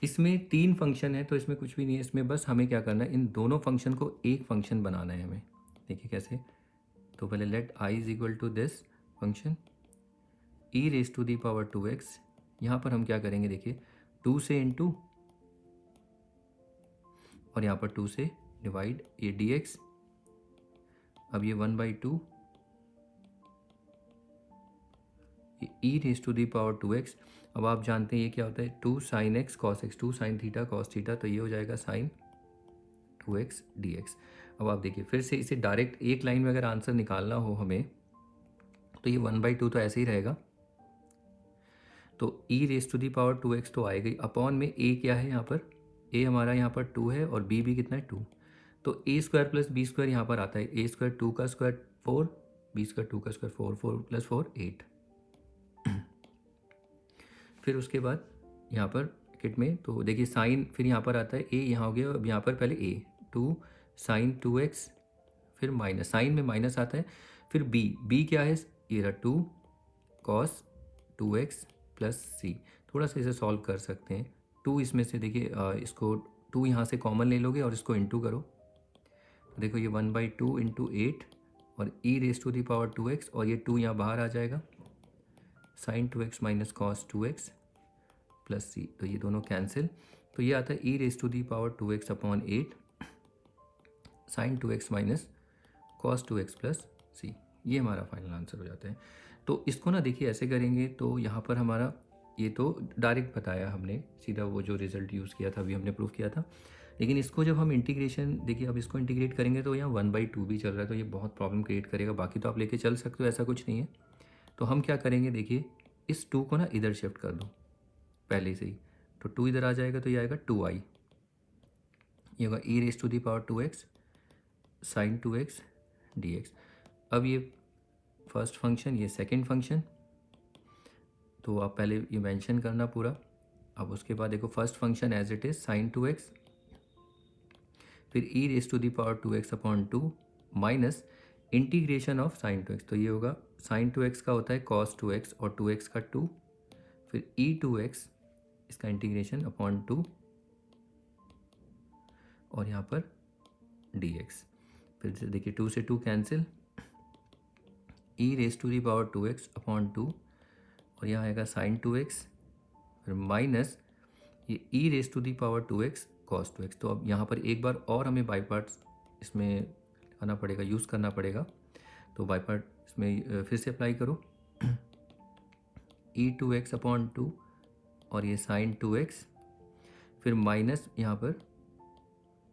इसमें 3 फंक्शन है तो इसमें कुछ भी नहीं है, इसमें बस हमें क्या करना है, इन दोनों फंक्शन को एक फंक्शन बनाना है हमें। देखिए कैसे, तो पहले let I is equal to this function e raise to the power 2x। यहाँ पर हम क्या करेंगे, देखिए 2 से इंटू और यहाँ पर 2 से डिवाइड, ये dx, अब ये 1/2 ये E raise to the power 2x। अब आप जानते हैं ये क्या होता है, 2 sin x cos x, 2 sin theta cos theta, तो ये हो जाएगा sin 2x dx। अब आप देखिए फिर से इसे डायरेक्ट एक लाइन में अगर आंसर निकालना हो हमें, तो ये 1/2 तो ऐसे ही रहेगा, तो E raise to the power 2x तो आएगा ही, अपॉन में a क्या है यहाँ पर, a हमारा यहाँ पर 2 है और b भी कितना है 2, तो a square plus B square यहाँ पर आता है, a स्क्वायर 2 का स्क्वायर 4, b स्क्वायर 2 का स्क्वायर 4, 4 + 4 8। फिर उसके बाद यहाँ पर ब्रैकेट में तो देखिए साइन, फिर यहाँ पर आता है a, यहाँ हो गया, अब यहाँ पर पहले a 2 sin 2x, फिर माइनस, साइन में माइनस आता है, फिर b क्या है, ये रहा 2 cos 2x प्लस c। थोड़ा सा इसे सॉल्व कर सकते हैं, 2 इसमें से देखिए इसको 2 यहाँ से कॉमन ले लोगे और इसको इंटू करो, तो देखो ये 1/2 इंटू 8 और E raise to the power 2x, और ये 2 यहाँ बाहर आ जाएगा, sine 2x minus cos 2x plus सी, तो ये दोनों कैंसिल, तो ये आता है E raise to the power 2x upon 8 sine 2x minus cos 2x plus C. ये हमारा फाइनल आंसर हो जाता है। तो इसको ना देखिए ऐसे करेंगे तो यहाँ पर हमारा, ये तो डायरेक्ट बताया हमने, सीधा वो जो रिजल्ट यूज़ किया था अभी हमने प्रूफ किया था, लेकिन इसको जब हम इंटीग्रेशन, देखिए अब इसको इंटीग्रेट करेंगे तो यहाँ 1/2 भी चल रहा है, तो ये बहुत प्रॉब्लम क्रिएट करेगा। बाकी तो आप लेके चल सकते हो, ऐसा कुछ नहीं है। तो हम क्या करेंगे, देखिए इस 2 को ना इधर शिफ्ट कर दो पहले से ही, तो 2 इधर आ जाएगा, तो ये आएगा 2i, ये होगा E raise to the power 2x sine 2x dx। अब ये फर्स्ट फंक्शन, ये सेकंड फंक्शन, तो आप पहले ये मेंशन करना पूरा। अब उसके बाद देखो first function as it is sine 2x, फिर E raise to the power 2x upon 2 minus integration of sine 2x, तो ये होगा साइन 2x का होता है कॉस 2x और 2x का 2, फिर ई 2x इसका इंटीग्रेशन अपॉन 2, और यहाँ पर dx। फिर से देखिए 2 से 2 cancel, e raise to the power 2x upon 2 और यहाँ आएगा साइन 2x, फिर माइनस ये e raise to the power 2x cos 2x। तो अब यहाँ पर एक बार और हमें बाई पार्ट्स इसमें आना पड़ेगा, यूज़ करना पड़ेगा। तो बाई पार्ट इसमें फिर से अप्लाई करो, e2x अपॉन 2 और ये साइन 2x, फिर माइनस यहाँ पर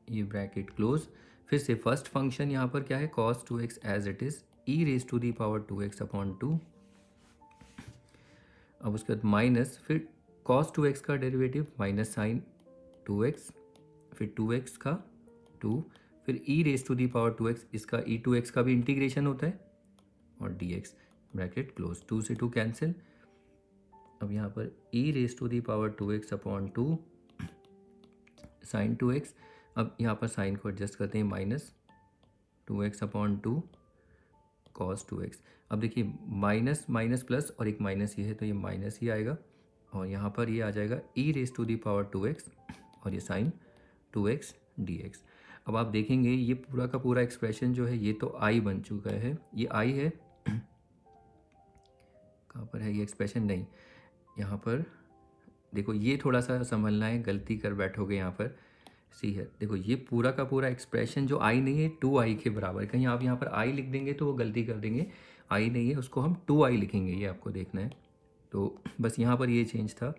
ये ब्रैकेट क्लोज, फिर से फर्स्ट फंक्शन यहाँ पर क्या है cos 2x as it is e raise to the power 2x upon 2। अब उसके बाद माइनस, फिर cos 2x का डेरिवेटिव माइनस साइन 2x, फिर 2x का 2, फिर e raise to the power 2x, इसका e2x का भी इंटीग्रेशन होता है और dx ब्रैकेट क्लोज, 2 से 2 कैंसिल। अब यहाँ पर e raise to the power 2x upon 2 sine 2x। अब यहाँ पर साइन को एडजस्ट करते हैं, minus 2x upon 2 cos 2x। अब देखिए माइनस माइनस प्लस और एक माइनस ये है तो ये माइनस ही आएगा और यहाँ पर ये आ जाएगा e raise to the power 2x और ये साइन 2x dx। अब आप देखेंगे ये पूरा का पूरा एक्सप्रेशन जो है ये तो i बन चुका है, ये i है, कहाँ पर है ये एक्सप्रेशन, नहीं यहाँ पर देखो, ये थोड़ा सा संभलना है, गलती कर बैठोगे यहाँ पर, सी है देखो ये पूरा का पूरा एक्सप्रेशन जो आई नहीं है 2i के बराबर, कहीं आप यहाँ पर आई लिख देंगे तो वो गलती कर देंगे, आई नहीं है उसको हम 2i लिखेंगे, ये आपको देखना है। तो बस यहाँ पर ये चेंज था,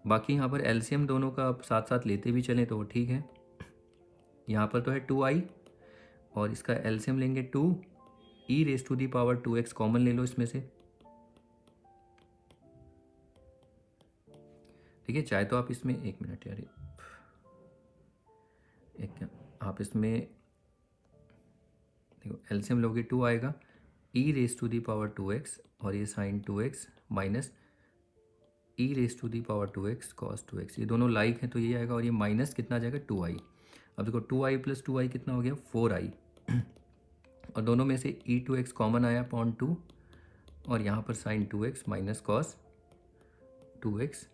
बाकी यहाँ पर एलसीएम दोनों का आप साथ साथ लेते भी चलें तो वो ठीक है। यहाँ पर तो है 2i और इसका एलसीएम लेंगे 2, e raise to the power 2x common ले लो इसमें से, ठीक है। चाहे तो आप इसमें, एक मिनट यार, एक आप इसमें देखो एलसीएम लोगे 2 आएगा, e raise to the power 2x और ये sine 2x minus e raise to the power 2x cos 2x, ये दोनों लाइक हैं तो ये आएगा और ये माइनस कितना आ जाएगा 2i। अब देखो 2i प्लस 2i कितना हो गया 4i और दोनों में से e2x कॉमन आया अपॉन 2 और यहाँ पर sign 2x minus cos 2x।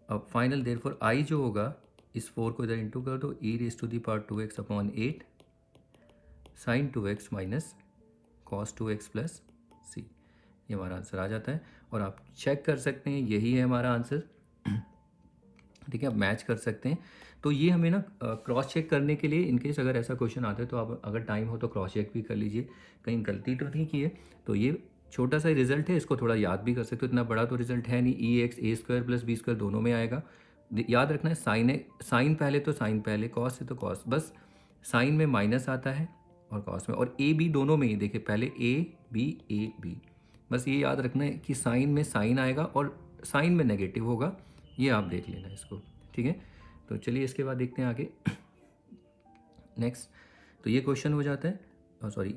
अब फाइनल देयरफॉर i जो होगा इस 4 को इधर इंटू कर दो, e raise to the power 2x upon 8 sine 2x minus cos 2x plus c, ये हमारा आंसर आ जाता है। और आप चेक कर सकते हैं यही है हमारा आंसर, ठीक है, आप मैच कर सकते हैं। तो ये हमें ना क्रॉस चेक करने के लिए, इनकेस अगर ऐसा क्वेश्चन आता है तो आप अगर टाइम हो तो क्रॉस चेक भी कर लीजिए, कहीं गलती तो नहीं की है। तो ये छोटा सा रिजल्ट है, इसको थोड़ा याद भी कर सकते हो, इतना बड़ा तो रिजल्ट है नहीं, ई X A square plus B square दोनों में आएगा। याद रखना है साइन पहले तो साइन पहले, कॉस है तो कॉस, बस साइन में माइनस आता है और कॉस में, और ए बी दोनों में ही देखिए पहले ए बी, बस ये याद रखना है कि साइन में साइन आएगा और साइन में नेगेटिव होगा, ये आप देख लेना इसको, ठीक है। तो चलिए इसके बाद देखते हैं आगे नेक्स्ट। तो ये क्वेश्चन हो जाता है, सॉरी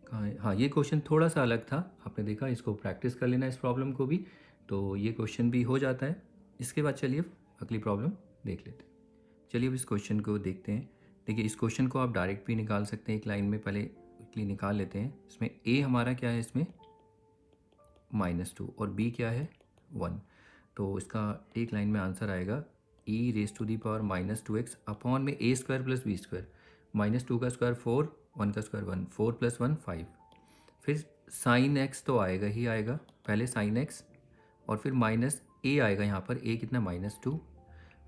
कहाँ है, हाँ ये क्वेश्चन थोड़ा सा अलग था, आपने देखा, इसको प्रैक्टिस कर लेना इस प्रॉब्लम को भी, तो ये क्वेश्चन भी हो जाता है। इसके बाद चलिए अगली प्रॉब्लम देख लेते हैं। चलिए अब इस क्वेश्चन को देखते हैं। देखिए इस क्वेश्चन को आप डायरेक्ट भी निकाल सकते हैं, एक लाइन में पहले क्विकली निकाल लेते हैं। इसमें a हमारा क्या है, इसमें -2 और b क्या है 1, तो इसका एक लाइन में आंसर आएगा e raise to the power -2x upon में a square plus B square, -2 का स्क्वायर 4, 1 का स्क्वायर 1, 4 + 1 5, फिर साइन x तो आएगा ही आएगा, पहले साइन x और फिर माइनस a आएगा, यहाँ पर a कितना -2,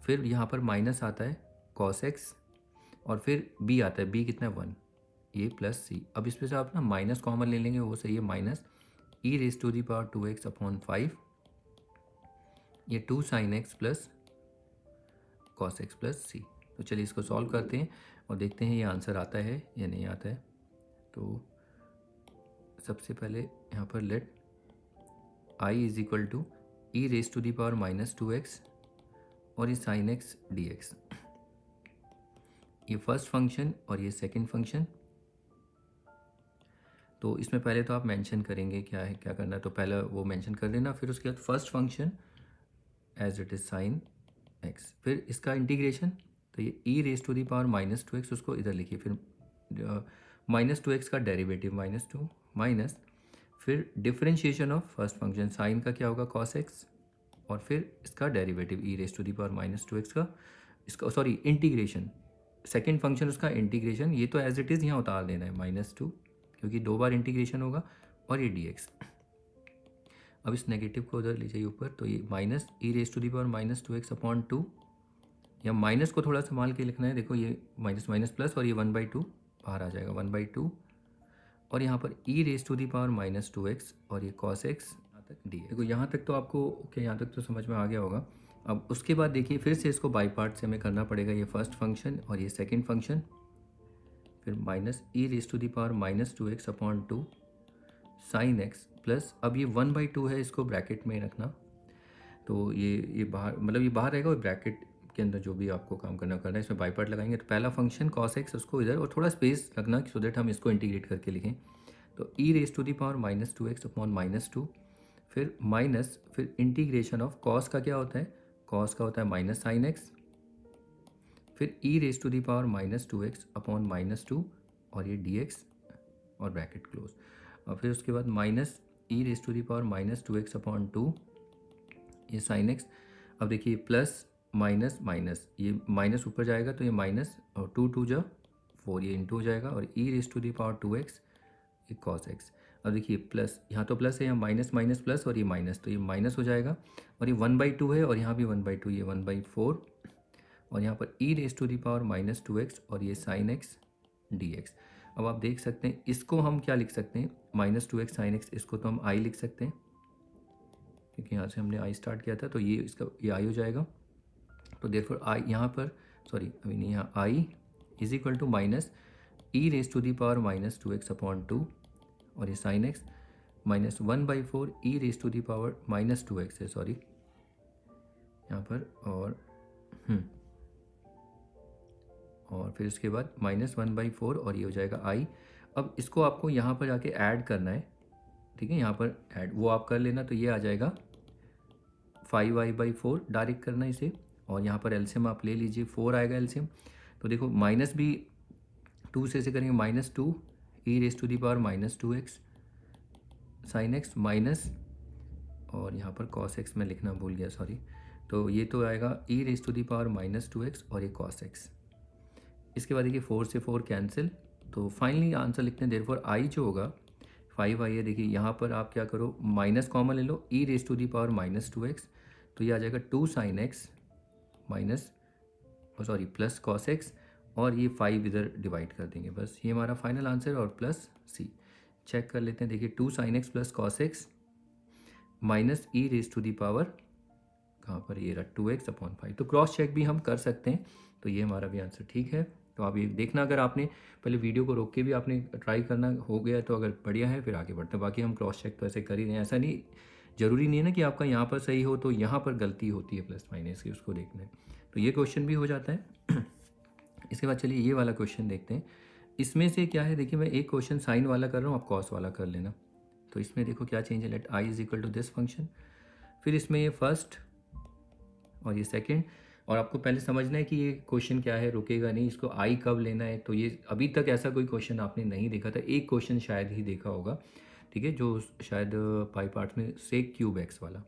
फिर यहाँ पर माइनस आता है cos x और फिर b आता है, b कितना 1, ये प्लस c। अब इसमें से आप ना माइनस कॉमन ले लेंगे, वो सही है, minus e raise to the power 2x upon 5, ये 2 sine x plus cos x plus c। तो चलिए इसको सॉल्व करते हैं और देखते हैं ये आंसर आता है या नहीं आता है। तो सबसे पहले यहाँ पर let i is equal to e raise to the power -2x और ये साइन x dx, ये फर्स्ट फंक्शन और ये सेकंड फंक्शन। तो इसमें पहले तो आप मेंशन करेंगे क्या है, क्या करना है, तो पहले वो मेंशन कर देना, फिर उसके बाद first function as it is sine x, फिर इसका इंटीग्रेशन, तो ये e raise to the power -2x उसको इधर लिखिए, फिर -2x का डेरिवेटिव -2 माइनस, फिर differentiation of first function sine का क्या होगा cos x और फिर इसका derivative e raise to the power -2x का, इसका सॉरी इंटीग्रेशन सेकेंड फंक्शन उसका इंटीग्रेशन, ये तो एज इट इज़ यहाँ उतार देना है -2, क्योंकि 2 बार इंटीग्रेशन होगा, और ये dx। अब इस नेगेटिव को उधर ले जाइए ऊपर, तो ये minus e raise to the power -2x/2, या माइनस को थोड़ा संभाल के लिखना है, देखो ये माइनस माइनस प्लस, और ये 1/2 बाहर आ जाएगा 1/2, और यहाँ पर E raise to the power -2x, और ये cos x यहाँ तक डी। देखो यहाँ तक तो आपको ओके, यहाँ तक तो समझ में आ गया होगा। अब उसके बाद देखिए फिर से इसको बाई पार्ट से हमें करना पड़ेगा, ये फर्स्ट फंक्शन और ये सेकंड फंक्शन, फिर minus e raise to the power -2x/2 sine x plus, अब ये 1/2 है, इसको ब्रैकेट में रखना, तो ये बाहर, मतलब ये बाहर रहेगा, और ब्रैकेट के अंदर जो भी आपको काम करना है, इसमें बाई पार्ट लगाएंगे। तो पहला फंक्शन cos x, उसको इधर, और थोड़ा स्पेस रखना सो दैट हम इसको इंटीग्रेट करके लिखें। तो E raise to the power -2x/-2, फिर माइनस, फिर इंटीग्रेशन ऑफ कॉस का क्या होता है, कॉस का होता है माइनस साइन एक्स, फिर E raise to the power -2x/-2, और ये dx, और ब्रैकेट क्लोज। और फिर उसके बाद minus e raise to the power -2x/2, ये साइन एक्स। अब देखिए प्लस माइनस माइनस, ये माइनस ऊपर जाएगा तो ये माइनस, और 2 जा 4, ये इंटू हो जाएगा, और E raise to the power 2x, ये cos x। अब देखिए प्लस, यहाँ तो प्लस है, यहाँ माइनस माइनस प्लस, और ये माइनस, तो ये माइनस हो जाएगा, और ये 1/2 है, और यहाँ भी 1/2, ये 1/4, और यहाँ पर E raise to the power -2x, और ये साइन एक्स dx। अब आप देख सकते हैं इसको हम क्या लिख सकते हैं, -2x साइन एक्स, इसको तो हम i लिख सकते हैं, क्योंकि यहाँ से हमने i स्टार्ट किया था, तो ये इसका ये i हो जाएगा। तो देयरफॉर i यहाँ पर, सॉरी अभी नहीं, यहाँ i is equal to minus e raise to the power -2x/2, और ये sine x, minus 1/4 e raise to the power -2x है, सॉरी यहाँ पर, और फिर उसके बाद -1/4, और ये हो जाएगा i। अब इसको आपको यहाँ पर जाके ऐड करना है, ठीक है, यहाँ पर ऐड वो आप कर लेना, तो ये आ जाएगा 5i/4, डायरेक्ट करना इसे, और यहाँ पर एलसीएम आप ले लीजिए, 4 आएगा एलसीएम। तो देखो माइनस भी 2 से ऐसे करेंगे, -2 E raise to the power -2x sine x, minus, और यहाँ पर cos x मैं लिखना भूल गया, सॉरी। तो ये तो आएगा E raise to the power -2x, और ये cos x। इसके बाद देखिए 4 से 4 कैंसिल, तो फाइनली आंसर लिखते हैं, देयरफॉर आई जो होगा 5i है। देखिए यहाँ पर आप क्या करो, माइनस कॉमन ले लो, E raise to the power -2x, तो ये आ जाएगा 2 sine x minus, sorry plus cos x, और ये 5 इधर डिवाइड कर देंगे, बस ये हमारा फाइनल आंसर, और प्लस सी। चेक कर लेते हैं, देखिए 2 sine x plus cos x minus e raise to the power, कहाँ पर ये रहा 2x/5, तो क्रॉस चेक भी हम कर सकते हैं। तो ये हमारा भी आंसर ठीक है। तो आप ये देखना, अगर आपने पहले वीडियो को रोक के भी आपने ट्राई करना हो गया तो अगर बढ़िया है, फिर आगे बढ़ते हैं। बाकी हम क्रॉस चेक तो ऐसे कर ही रहे हैं, ऐसा नहीं, ज़रूरी नहीं है ना कि आपका यहाँ पर सही हो तो यहाँ पर गलती होती है प्लस माइनस की, उसको देखना है। तो ये क्वेश्चन भी हो जाता है। इसके बाद चलिए ये वाला क्वेश्चन देखते हैं। इसमें से क्या है, देखिए मैं एक क्वेश्चन साइन वाला कर रहा हूँ, आप कॉस वाला कर लेना। तो इसमें देखो क्या चेंज है, let i is equal to this function, फिर इसमें ये फर्स्ट और ये सेकंड, और आपको पहले समझना है कि ये क्वेश्चन क्या है, रुकेगा नहीं, इसको आई कब लेना है। तो ये अभी तक ऐसा कोई क्वेश्चन आपने नहीं देखा था, एक क्वेश्चन शायद ही देखा होगा, ठीक है, जो शायद पाई पार्ट में सेक क्यूब एक्स वाला,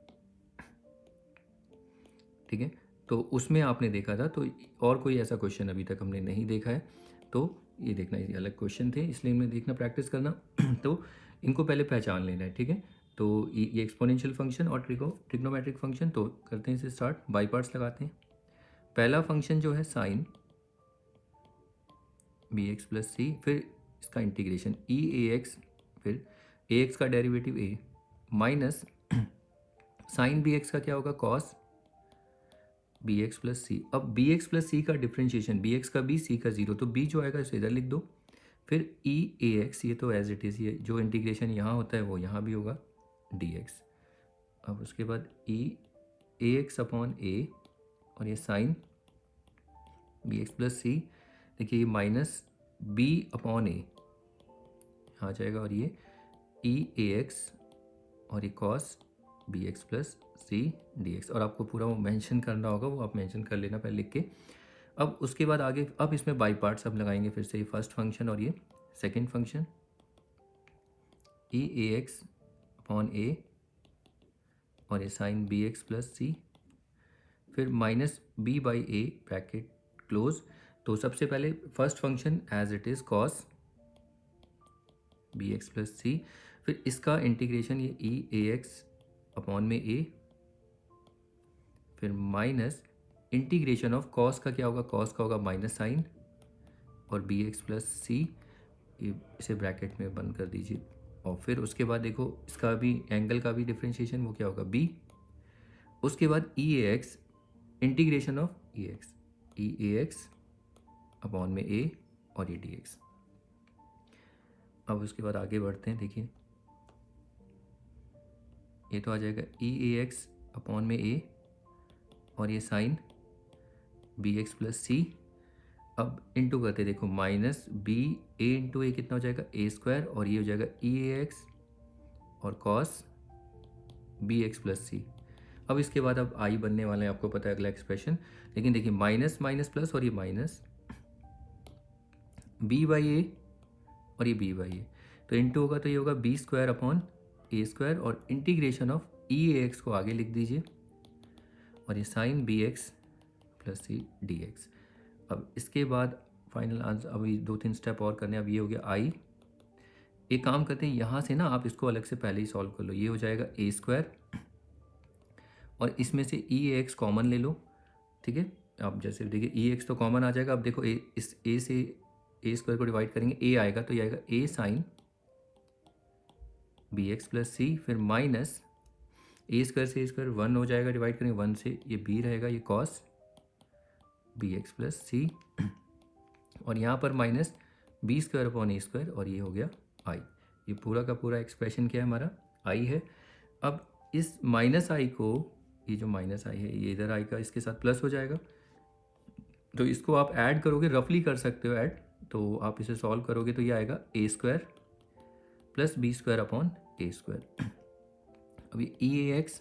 ठीक है, तो उसमें आपने देखा था। तो और कोई ऐसा क्वेश्चन अभी तक हमने नहीं देखा है, तो ये देखना, ये अलग क्वेश्चन थे, इसलिए हमें देखना, प्रैक्टिस करना। तो इनको पहले पहचान लेना है, ठीक है। तो ये एक्सपोनेंशियल फंक्शन और ट्रिग्नोमेट्रिक फंक्शन, तो करते हैं इसे स्टार्ट, बाई पार्ट्स लगाते हैं। पहला फंक्शन जो है sine B x plus c, फिर इसका इंटीग्रेशन ई ए एक्स, फिर ए एक्स का डेरिवेटिव ए, माइनस साइन बी एक्स का क्या होगा, कॉस बी एक्स प्लस सी। अब बी एक्स प्लस सी का डिफ्रेंशिएशन, बी एक्स का बी, सी का जीरो, तो बी जो आएगा इसे इधर लिख दो। फिर ई ए एक्स, ये तो एज इट इज़, ये जो इंटीग्रेशन यहाँ होता है वो यहाँ भी होगा, डी एक्स। अब उसके बाद ई ए एक्स अपॉन ए, और ये साइन बी एक्स प्लस सी, देखिए ये माइनस बी अपॉन ए यहाँ आ जाएगा, और ये ई ए एक्स, और ये cos B x plus c d x. और आपको पूरा वो मेंशन करना होगा, वो आप मेंशन कर लेना पहले लिख के। अब उसके बाद आगे, अब इसमें बाई पार्ट्स अब लगाएंगे फिर से, ये फर्स्ट फंक्शन और ये सेकंड फंक्शन, ई ए एक्स अपॉन ए, और ये sine B x plus c, फिर minus b by a bracket close. तो सबसे पहले first function as it is cos B x plus c, फिर इसका इंटीग्रेशन ये ई ए एक्स अपॉन में ए, फिर माइनस इंटीग्रेशन ऑफ कॉस का क्या होगा, कॉस का होगा माइनस साइन, और बी एक्स प्लस सी, ये इसे ब्रैकेट में बंद कर दीजिए। और फिर उसके बाद देखो इसका भी एंगल का भी डिफ्रेंशिएशन वो क्या होगा बी, उसके बाद e A x integration of E A x upon में ए और ये डी एक्स। अब उसके बाद आगे बढ़ते हैं, देखिए ये तो आ जाएगा ई ए एक्स अपॉन में ए और ये साइन बी एक्स प्लस सी। अब इंटू करते देखो माइनस बी ए इंटू ए कितना हो जाएगा ए स्क्वायर, और ये हो जाएगा ई ए एक्स और कॉस बी एक्स प्लस सी। अब इसके बाद अब आई बनने वाला है, आपको पता है अगला एक्सप्रेशन, लेकिन देखिए माइनस माइनस प्लस और ये माइनस बी बाई ए और ये बी बाई ए, तो इंटू होगा तो ये होगा बी स्क्वायर अपॉन ए स्क्वायर, और integration of E A x को आगे लिख दीजिए और ये sine B x plus c d x. अब इसके बाद फाइनल आंसर, अभी 2-3 स्टेप और करने, अब ये हो गया आई। एक काम करते हैं यहाँ से ना आप इसको अलग से पहले ही सॉल्व कर लो, ये हो जाएगा ए स्क्वायर और इसमें से ई एक्स कॉमन ले लो, ठीक है। अब जैसे देखिए ई एक्स तो कॉमन आ जाएगा, अब देखो इस ए से ए स्क्वायर को डिवाइड करेंगे, ए आएगा तो ये आएगा ए sine B x plus c, फिर माइनस ए स्क्वायर से ए स्क्वायर 1 हो जाएगा, डिवाइड करेंगे 1 से, ये बी रहेगा, ये cos B x plus c, और यहाँ पर माइनस बी स्क्वायर अपॉन ए स्क्वायर, और ये हो गया आई। ये पूरा का पूरा एक्सप्रेशन क्या है हमारा, आई है। अब इस माइनस आई को, ये जो माइनस आई है ये इधर आई का इसके साथ प्लस हो जाएगा, तो इसको आप ऐड करोगे, रफली कर सकते हो ऐड, तो आप इसे सॉल्व करोगे तो ये आएगा ए square plus B square upon ए स्क्वायर। अब ये ई ए एक्स,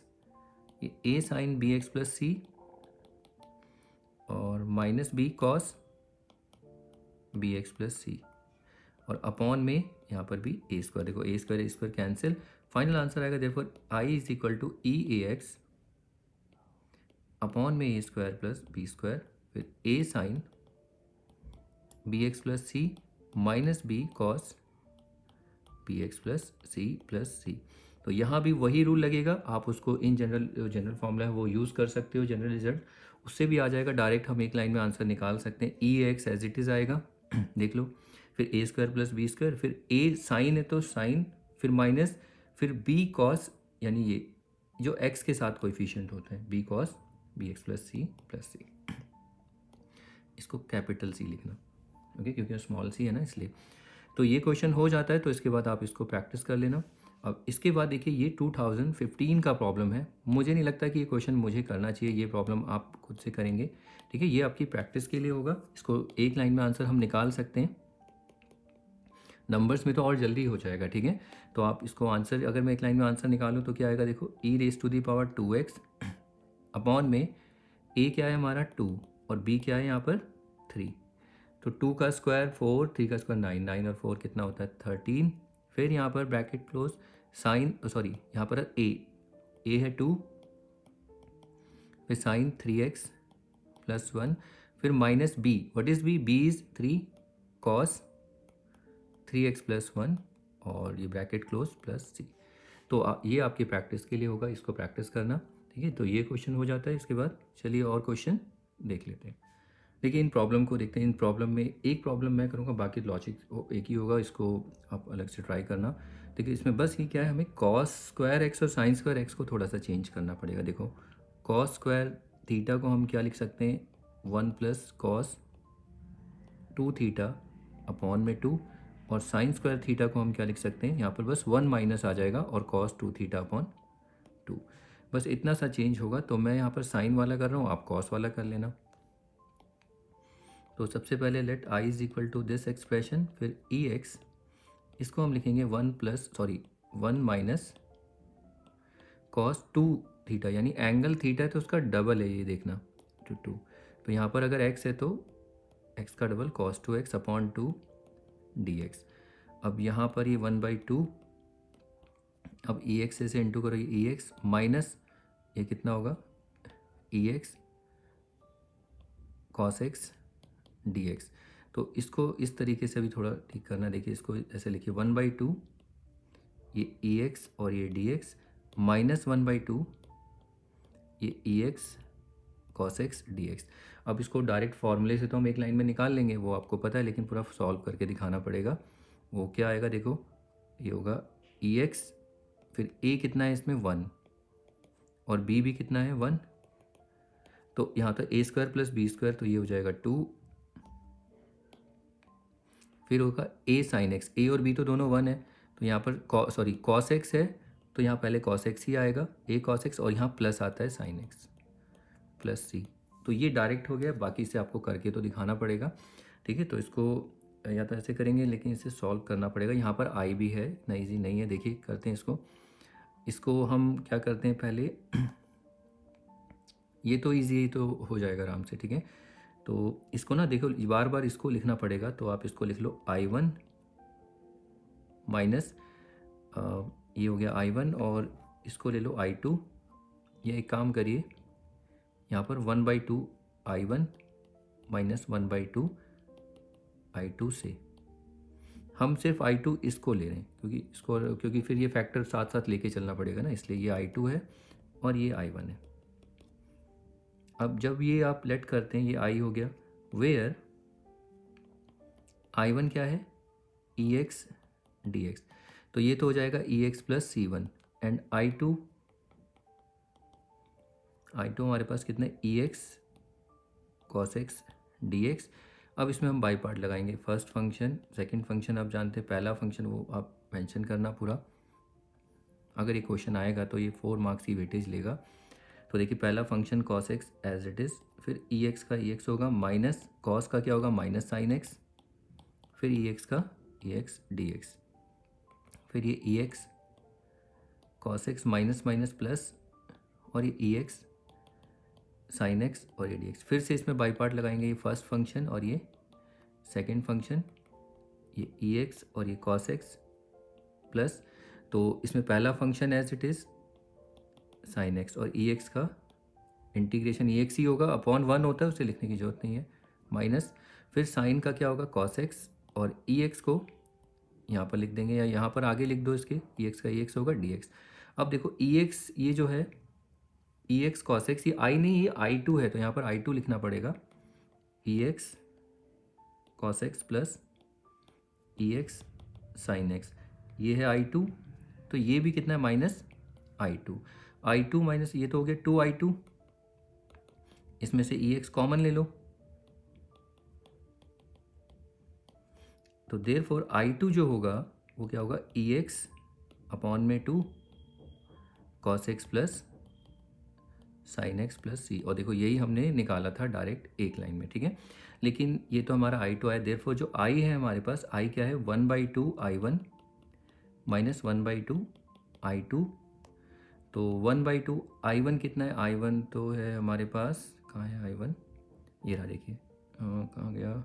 ये a sine B x plus c और minus B cos B x plus c, और अपॉन में यहाँ पर भी ए स्क्वायर, देखो a square cancel, final answer आएगा therefore I is equal to e A x upon में ए स्क्वायर प्लस बी स्क्वायर, फिर a sine B x plus c minus B cos B x plus सी। तो यहाँ भी वही rule लगेगा, आप उसको इन जनरल फॉर्मूला है वो यूज़ कर सकते हो, जनरल रिजल्ट उससे भी आ जाएगा, डायरेक्ट हम एक लाइन में आंसर निकाल सकते हैं। ई एक्स एज इट इज़ आएगा देख लो, फिर ए स्क्वायर प्लस बी स्क्वायर, फिर ए साइन है तो साइन, फिर माइनस, फिर बी कॉस, यानी ये जो एक्स के साथ कोएफिशिएंट होते हैं, b cos B x plus c, इसको कैपिटल सी लिखना, ओके, क्योंकि स्मॉल सी है ना इसलिए। तो ये क्वेश्चन हो जाता है, तो इसके बाद आप इसको प्रैक्टिस कर लेना। अब इसके बाद देखिए ये 2015 का प्रॉब्लम है, मुझे नहीं लगता कि ये क्वेश्चन मुझे करना चाहिए, ये प्रॉब्लम आप खुद से करेंगे, ठीक है। ये आपकी प्रैक्टिस के लिए होगा, इसको एक लाइन में आंसर हम निकाल सकते हैं, नंबर्स में तो और जल्दी हो जाएगा, ठीक है। तो आप इसको आंसर, अगर मैं एक लाइन में आंसर निकालूँ तो क्या आएगा, देखो e raise to the power 2x upon में ए क्या है हमारा 2 और बी क्या है यहाँ पर 3, तो 2 का स्क्वायर 4, 3 का स्क्वायर 9, 9 और 4 कितना होता है 13, फिर यहाँ पर ब्रैकेट क्लोज, साइन सॉरी यहाँ पर ए है 2, फिर साइन 3x प्लस 1, फिर minus b, what is b, b is 3 cos 3x plus 1, और ये ब्रैकेट क्लोज प्लस सी। तो ये आपकी प्रैक्टिस के लिए होगा, इसको प्रैक्टिस करना, ठीक है। तो ये क्वेश्चन हो जाता है, इसके बाद चलिए और क्वेश्चन देख लेते हैं। देखिए इन प्रॉब्लम को देखते हैं, इन प्रॉब्लम में एक प्रॉब्लम मैं करूँगा, बाकी लॉजिक एक ही होगा, इसको आप अलग से ट्राई करना। देखिए इसमें बस ये क्या है, हमें कॉस स्क्वायर एक्स और साइन स्क्वायर एक्स को थोड़ा सा चेंज करना पड़ेगा। देखो कॉस स्क्वायर थीटा को हम क्या लिख सकते हैं, 1 प्लस कॉस 2 थीटा अपॉन में 2, और साइन स्क्वायर थीटा को हम क्या लिख सकते हैं, यहाँ पर बस 1 माइनस आ जाएगा और कॉस 2 थीटा अपॉन 2, बस इतना सा चेंज होगा। तो मैं यहाँ पर साइन वाला कर रहा हूँ, आप कॉस वाला कर लेना। तो सबसे पहले let I is equal to this expression, फिर ई एक्स, इसको हम लिखेंगे 1 माइनस कॉस 2 थीटा, यानी एंगल थीटा है तो उसका डबल है, ये देखना 2। तो यहाँ पर अगर x है तो x का double cos 2x upon 2 dx। अब यहाँ पर ये 1/2, अब ई एक्स से इंटू करो, ई एक्स माइनस ये कितना होगा, e x cos x D x. तो इसको इस तरीके से भी थोड़ा ठीक करना। देखिए इसको ऐसे लिखिए 1/2 ये ई एक्स और ये डी एक्स माइनस 1/2 ये e x cos x D x. अब इसको डायरेक्ट फॉर्मूले से तो हम एक लाइन में निकाल लेंगे, वो आपको पता है, लेकिन पूरा सॉल्व करके दिखाना पड़ेगा। वो क्या आएगा देखो, ये होगा ई एक्स, फिर ए कितना है इसमें 1 और बी भी कितना है 1, तो यहाँ तो ए स्क्वायर प्लस बी स्क्वायर, तो ये हो जाएगा 2, फिर होगा ए साइन एक्स, ए और बी तो दोनों 1 है, तो यहाँ पर कॉस एक्स है, तो यहाँ पहले कॉस एक्स ही आएगा, ए कॉस एक्स, और यहाँ प्लस आता है साइन एक्स प्लस सी। तो ये डायरेक्ट हो गया, बाकी से आपको करके तो दिखाना पड़ेगा, ठीक है। तो इसको या तो ऐसे करेंगे, लेकिन इसे सॉल्व करना पड़ेगा। यहाँ पर आई भी है, इतना ईजी नहीं है। देखिए करते हैं इसको हम क्या करते हैं पहले ये तो ईजी तो हो जाएगा आराम से, ठीक है। तो इसको ना देखो बार बार इसको लिखना पड़ेगा, तो आप इसको लिख लो I1 माइनस ये हो गया I1, और इसको ले लो I2। ये एक काम करिए, यहाँ पर 1/2 I1 माइनस 1/2 I2 से हम सिर्फ I2 इसको ले रहे हैं, क्योंकि फिर ये फैक्टर साथ साथ लेके चलना पड़ेगा ना, इसलिए ये I2 है और ये I1 है। अब जब ये आप लेट करते हैं, ये I हो गया, वेयर I1 क्या है ई एक्स डी एक्स, तो ये तो हो जाएगा ई x plus C1, and I2 हमारे पास कितना है e x cos x D x. अब इसमें हम बाई पार्ट लगाएंगे, फर्स्ट फंक्शन सेकंड फंक्शन आप जानते हैं, पहला फंक्शन वो आप मेंशन करना पूरा, अगर ये क्वेश्चन आएगा तो ये 4 मार्क्स की वेटेज लेगा। तो देखिए पहला function cos x as it is, फिर ई एक्स का ई एक्स होगा माइनस कॉस का क्या होगा माइनस साइन एक्स, फिर ई एक्स का ई एक्स डी एक्स, फिर ये e x cos x minus minus plus, और ये ई एक्स साइन एक्स और ये डी एक्स। फिर से इसमें बाई पार्ट लगाएंगे, ये फर्स्ट फंक्शन और ये सेकेंड फंक्शन, ये ई एक्स और ये कॉस एक्स प्लस, तो इसमें पहला function as it is sine x, और ई एक्स का इंटीग्रेशन ई एक्स ही होगा, अपॉन 1 होता है, उसे लिखने की जरूरत नहीं है, माइनस, फिर साइन का क्या होगा कॉस एक्स, और ई एक्स को यहाँ पर लिख देंगे, या यहाँ पर आगे लिख दो इसके, ई एक्स का ई एक्स होगा डी एक्स। अब देखो ई एक्स ये जो है ई एक्स कॉस एक्स, ये आई नहीं, ये I2 है, तो यहाँ पर I2 लिखना पड़ेगा, ई एक्स कॉस एक्स प्लस ई एक्स साइन एक्स, ये है I2, तो ये भी कितना है माइनस I2 माइनस ये तो हो गया 2I2, इसमें से ई एक्स कॉमन ले लो, तो देयरफॉर I2 जो होगा वो क्या होगा ई एक्स अपॉन में 2 cos x plus sine x plus c, और देखो यही हमने निकाला था डायरेक्ट एक लाइन में, ठीक है। लेकिन ये तो हमारा I2 आया, देयरफॉर जो I है हमारे पास, I क्या है 1/2 I1 माइनस 1/2 I2, तो 1/2 I1 कितना है, I1 तो है हमारे पास, कहाँ है I1, ये रहा देखिए, कहाँ गया,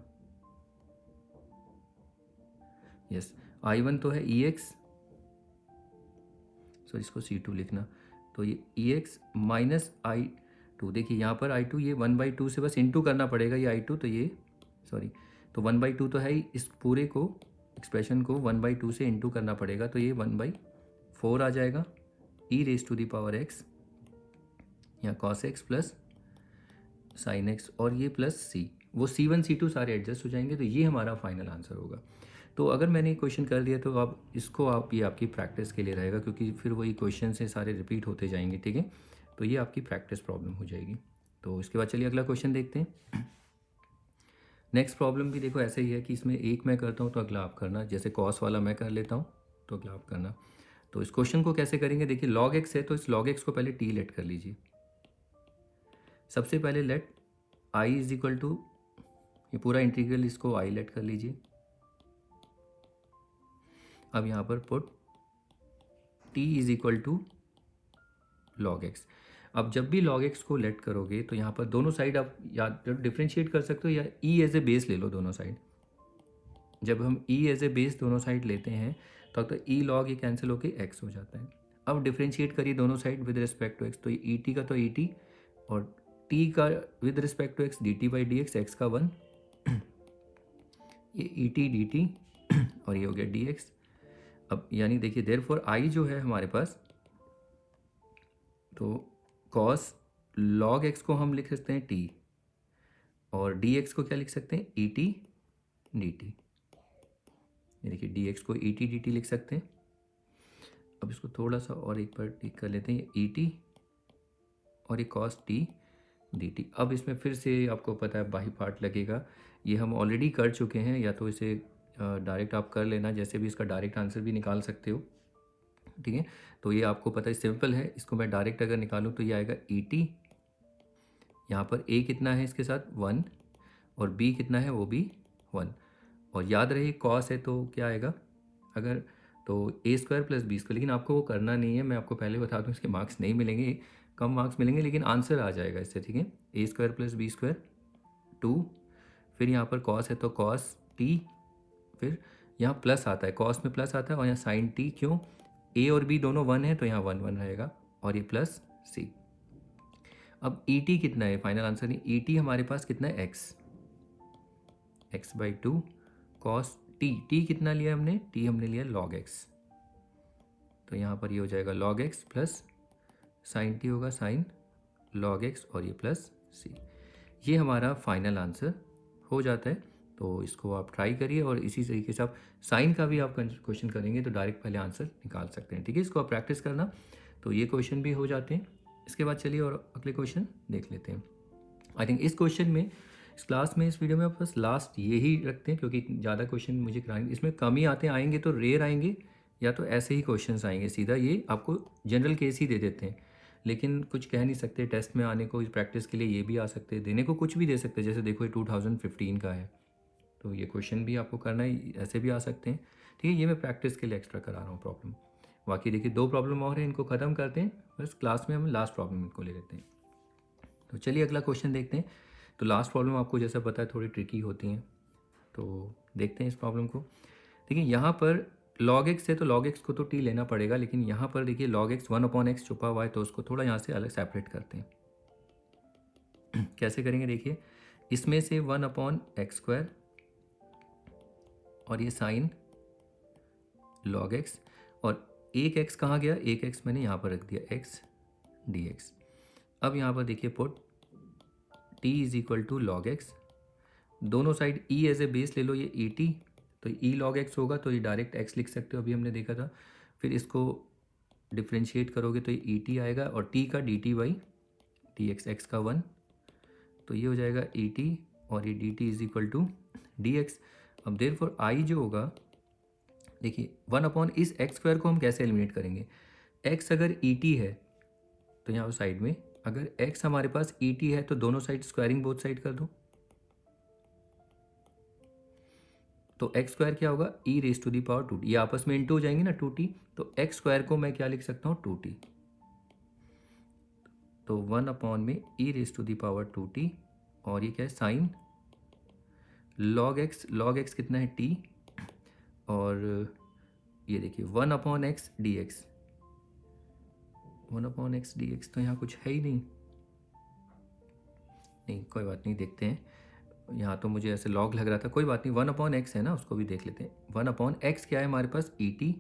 यस I1 तो है ई एक्स, सो इसको C2 लिखना, तो ये ई एक्स माइनस I2, देखिए यहाँ पर I2 ये 1/2 से बस इंटू करना पड़ेगा, ये I2 तो ये तो 1/2 तो है ही, इस पूरे को एक्सप्रेशन को 1/2 से इंटू करना पड़ेगा, तो ये 1/4 आ जाएगा, e raise to the power x, या cos x plus sine x, और ये प्लस सी, वो C1 C2 सारे एडजस्ट हो जाएंगे, तो ये हमारा फाइनल आंसर होगा। तो अगर मैंने क्वेश्चन कर दिया तो आप ये आपकी प्रैक्टिस के लिए रहेगा, क्योंकि फिर वही क्वेश्चन से सारे रिपीट होते जाएंगे, ठीक है। तो ये आपकी प्रैक्टिस प्रॉब्लम हो जाएगी। तो इसके बाद चलिए अगला क्वेश्चन देखते हैं। नेक्स्ट प्रॉब्लम भी देखो ऐसे ही है कि इसमें एक मैं करता हूँ तो अगला आप करना, जैसे कॉस वाला मैं कर लेता हूँ तो अगला आप करना। तो इस क्वेश्चन को कैसे करेंगे, देखिए log x है, तो इस log x को पहले t लेट कर लीजिए। सबसे पहले let i is equal to, ये पूरा इंटीग्रल इसको i लेट कर लीजिए। अब यहाँ पर put t is equal to log x। अब जब भी log x को लेट करोगे तो यहाँ पर दोनों साइड आप या डिफ्रेंशिएट कर सकते हो, या e एज ए बेस ले लो दोनों साइड। जब हम e एज ए बेस दोनों साइड लेते हैं तब तो e log ये कैंसिल होके x हो जाता है। अब डिफ्रेंशिएट करिए दोनों side with respect to x, तो ये et का तो et, और t का with respect to x dt by d x, x का 1 ये ई टी डी टी और ये हो गया डी एक्स। अब यानी देखिए देयरफॉर आई जो है हमारे पास, तो कॉस लॉग एक्स को हम लिख सकते हैं टी, और डी एक्स को क्या लिख सकते हैं, ई टी डी टी। ये देखिए डी एक्स को ई टी डी टी लिख सकते हैं। अब इसको थोड़ा सा और एक बार ठीक कर लेते हैं, ये ई टी और ये कॉस टी डी टी। अब इसमें फिर से आपको पता है बाई पार्ट लगेगा, ये हम ऑलरेडी कर चुके हैं, या तो इसे डायरेक्ट आप कर लेना, जैसे भी इसका डायरेक्ट आंसर भी निकाल सकते हो, ठीक है। तो ये आपको पता है सिंपल है, इसको मैं डायरेक्ट अगर निकालूं तो ये आएगा ई टी, यहाँ पर ए कितना है इसके साथ 1, और बी कितना है वो भी 1, और याद रहे कॉस है तो क्या आएगा, अगर तो ए स्क्वायर प्लस बी स्क्वायर, लेकिन आपको वो करना नहीं है, मैं आपको पहले बता दूँ इसके मार्क्स नहीं मिलेंगे, कम मार्क्स मिलेंगे, लेकिन आंसर आ जाएगा इससे, ठीक है। A square plus B square 2, फिर यहाँ पर कॉस है तो कॉस टी, फिर यहाँ प्लस आता है, कॉस में प्लस आता है, और यहाँ साइन टी, क्यों, ए और बी दोनों 1 है तो यहाँ 1 1 रहेगा, और ये प्लस सी। अब ई टी कितना है, फाइनल आंसर नहीं, ई टी हमारे पास कितना है x, x by 2 cos T, T कितना लिया हमने, टी हमने लिया लॉग एक्स, तो यहाँ पर ये हो जाएगा log x plus sign T होगा साइन लॉग एक्स, और ये प्लस सी। ये हमारा फाइनल आंसर हो जाता है। तो इसको आप ट्राई करिए, और इसी तरीके से आप साइन का भी आप क्वेश्चन करेंगे तो डायरेक्ट पहले आंसर निकाल सकते हैं, ठीक है। इसको आप प्रैक्टिस करना, तो ये क्वेश्चन भी हो जाते हैं। इसके बाद चलिए और अगले क्वेश्चन देख लेते हैं। आई थिंक इस क्वेश्चन में, इस क्लास में, इस वीडियो में आप बस लास्ट यही रखते हैं, क्योंकि ज़्यादा क्वेश्चन मुझे कराएंगे, इसमें कम ही आएंगे तो रेयर आएंगे, या तो ऐसे ही क्वेश्चंस आएंगे, सीधा ये आपको जनरल केस ही दे देते हैं, लेकिन कुछ कह नहीं सकते, टेस्ट में आने को, प्रैक्टिस के लिए ये भी आ सकते हैं, देने को कुछ भी दे सकते हैं, जैसे देखो ये 2015 का है, तो ये क्वेश्चन भी आपको करना है, ऐसे भी आ सकते हैं, ठीक है। ये मैं प्रैक्टिस के लिए एक्स्ट्रा करा रहा हूँ प्रॉब्लम। बाकी देखिए 2 प्रॉब्लम और हैं, इनको ख़त्म करते हैं, बस क्लास में हम लास्ट प्रॉब्लम इनको ले लेते हैं। तो चलिए अगला क्वेश्चन देखते हैं। तो लास्ट प्रॉब्लम आपको जैसा पता है थोड़ी ट्रिकी होती हैं, तो देखते हैं इस प्रॉब्लम को। देखिए यहाँ पर log x है तो log x को तो t लेना पड़ेगा, लेकिन यहाँ पर देखिए log x 1/x छुपा हुआ है, तो उसको थोड़ा यहाँ से अलग सेपरेट करते हैं। कैसे करेंगे देखिए, इसमें से 1/x², और ये साइन log x, और एक x कहाँ गया, एक x मैंने यहाँ पर रख दिया x dx। अब यहाँ पर देखिए put t is equal to log x, दोनों side e as a base ले लो, ये ई टी, तो ई लॉग एक्स होगा, तो ये डायरेक्ट x लिख सकते हो, अभी हमने देखा था। फिर इसको डिफ्रेंशिएट करोगे तो ये ई टी आएगा, और t का D T by d x, x का 1, तो ये हो जाएगा ई टी, और ये d t is equal to d x. अब देयरफॉर आई जो होगा, देखिए 1 इस x² को हम कैसे एलिमिनेट करेंगे, x अगर ई टी है तो यहाँ साइड में, अगर x हमारे पास ई टी है तो दोनों साइड स्क्वायरिंग बोथ साइड कर दो, तो x² क्या होगा, e⁻², ये आपस में इंटू हो जाएंगे ना 2t, तो x² को मैं क्या लिख सकता हूँ 2t, तो 1 में e⁻²t, और ये क्या है साइन log x कितना है t, और ये देखिए 1/x dx, 1/x dx, तो यहाँ कुछ है ही नहीं, कोई बात नहीं, देखते हैं, यहाँ तो मुझे ऐसे लॉग लग रहा था, कोई बात नहीं, 1/x है ना, उसको भी देख लेते हैं। 1/x क्या है हमारे पास, ई टी,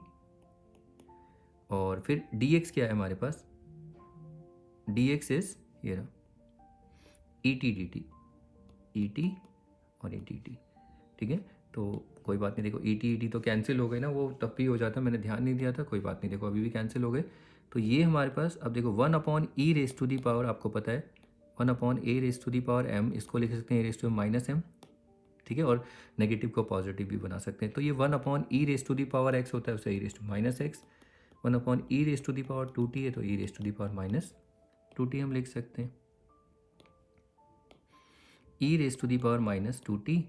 और फिर dx क्या है हमारे पास, dx इज ये रहा ई टी डी टी, ई टी और ई टी टी, ठीक है। तो कोई बात नहीं, देखो ई टी तो कैंसिल हो गए ना, वो तब भी हो जाता, मैंने ध्यान नहीं दिया था, कोई बात नहीं, देखो अभी भी कैंसिल हो गए। तो ये हमारे पास, अब देखो 1/e⁻, आपको पता है 1/a⁻m, इसको लिख सकते हैं a⁻m, ठीक है, और नेगेटिव को पॉजिटिव भी बना सकते हैं। तो ये 1/e⁻x होता है, उसे e⁻x, 1/e⁻2t है तो e⁻2t हम लिख सकते हैं, e⁻2t,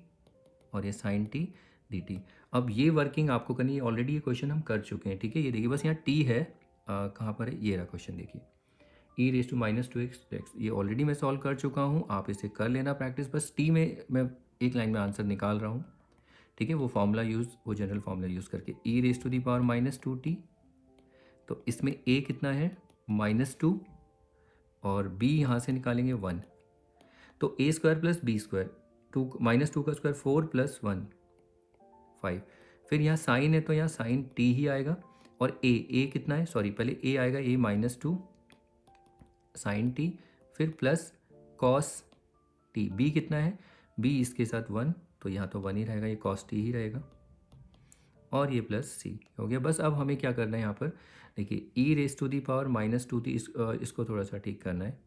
और ये साइन टी डी टी। अब ये वर्किंग आपको करनी है, ऑलरेडी ये क्वेश्चन हम कर चुके हैं, ठीक है। ये देखिए बस यहाँ टी है, कहाँ पर है, ये रहा क्वेश्चन, देखिए e⁻²x, ये ऑलरेडी मैं सॉल्व कर चुका हूँ, आप इसे कर लेना प्रैक्टिस, बस टी में मैं एक लाइन में आंसर निकाल रहा हूँ, ठीक है। वो जनरल फार्मूला यूज़ करके e⁻²t, तो इसमें a कितना है -2, और b यहाँ से निकालेंगे 1, तो a² + b², -2 का स्क्वायर 4 + 1, 5। फिर यहाँ साइन है तो यहाँ साइन टी ही आएगा, और ए कितना है, सॉरी पहले ए आएगा, ए -2 साइन टी, फिर प्लस कॉस टी। बी कितना है, बी इसके साथ 1, तो यहाँ तो 1 ही रहेगा, ये कॉस टी ही रहेगा, और ये प्लस सी हो गया। बस अब हमें क्या करना है यहाँ पर, देखिए e⁻² -2t, इसको थोड़ा सा ठीक करना है।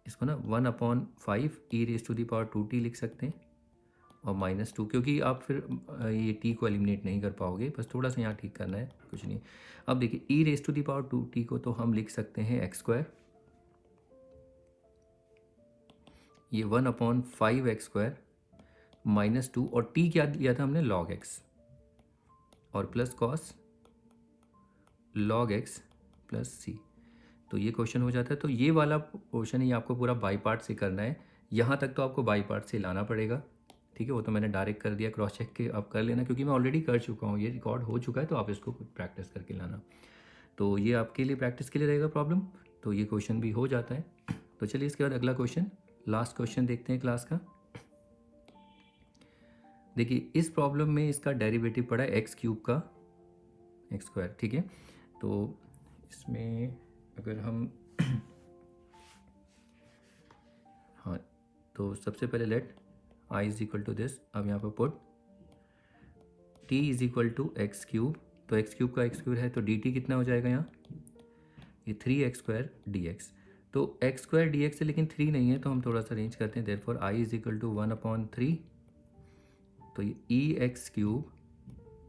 इसको ना 1/5 e⁻²t लिख सकते हैं, और -2, क्योंकि आप फिर ये t को एलिमिनेट नहीं कर पाओगे, बस थोड़ा सा यहाँ ठीक करना है, कुछ नहीं। अब देखिए e⁻²t को तो हम लिख सकते हैं x², ये 1/5x² -2, और t क्या लिया था हमने, log x, और plus cos log x plus सी। तो ये क्वेश्चन हो जाता है। तो ये वाला पोर्शन ही आपको पूरा बाई पार्ट से करना है, यहाँ तक तो आपको बाई पार्ट से लाना पड़ेगा, ठीक है। वो तो मैंने डायरेक्ट कर दिया, क्रॉस चेक के आप कर लेना, क्योंकि मैं ऑलरेडी कर चुका हूँ, ये रिकॉर्ड हो चुका है, तो आप इसको प्रैक्टिस करके लाना। तो ये आपके लिए प्रैक्टिस के लिए रहेगा प्रॉब्लम, तो ये क्वेश्चन भी हो जाता है। तो चलिए इसके बाद अगला क्वेश्चन, लास्ट क्वेश्चन देखते हैं क्लास का। देखिए इस प्रॉब्लम में इसका डेरिवेटिव पड़ा है x³ का x², ठीक है। तो इसमें अगर हम हाँ, तो सबसे पहले लेट i = दिस, अब यहाँ पर पुट t = x³, तो x³ का x³ है, तो dt कितना हो जाएगा यहाँ, ये 3x² dx। तो x² dx है, लेकिन 3 नहीं है, तो हम थोड़ा सा अरेंज करते हैं। देयरफॉर i = 1/3, तो ये e⁻³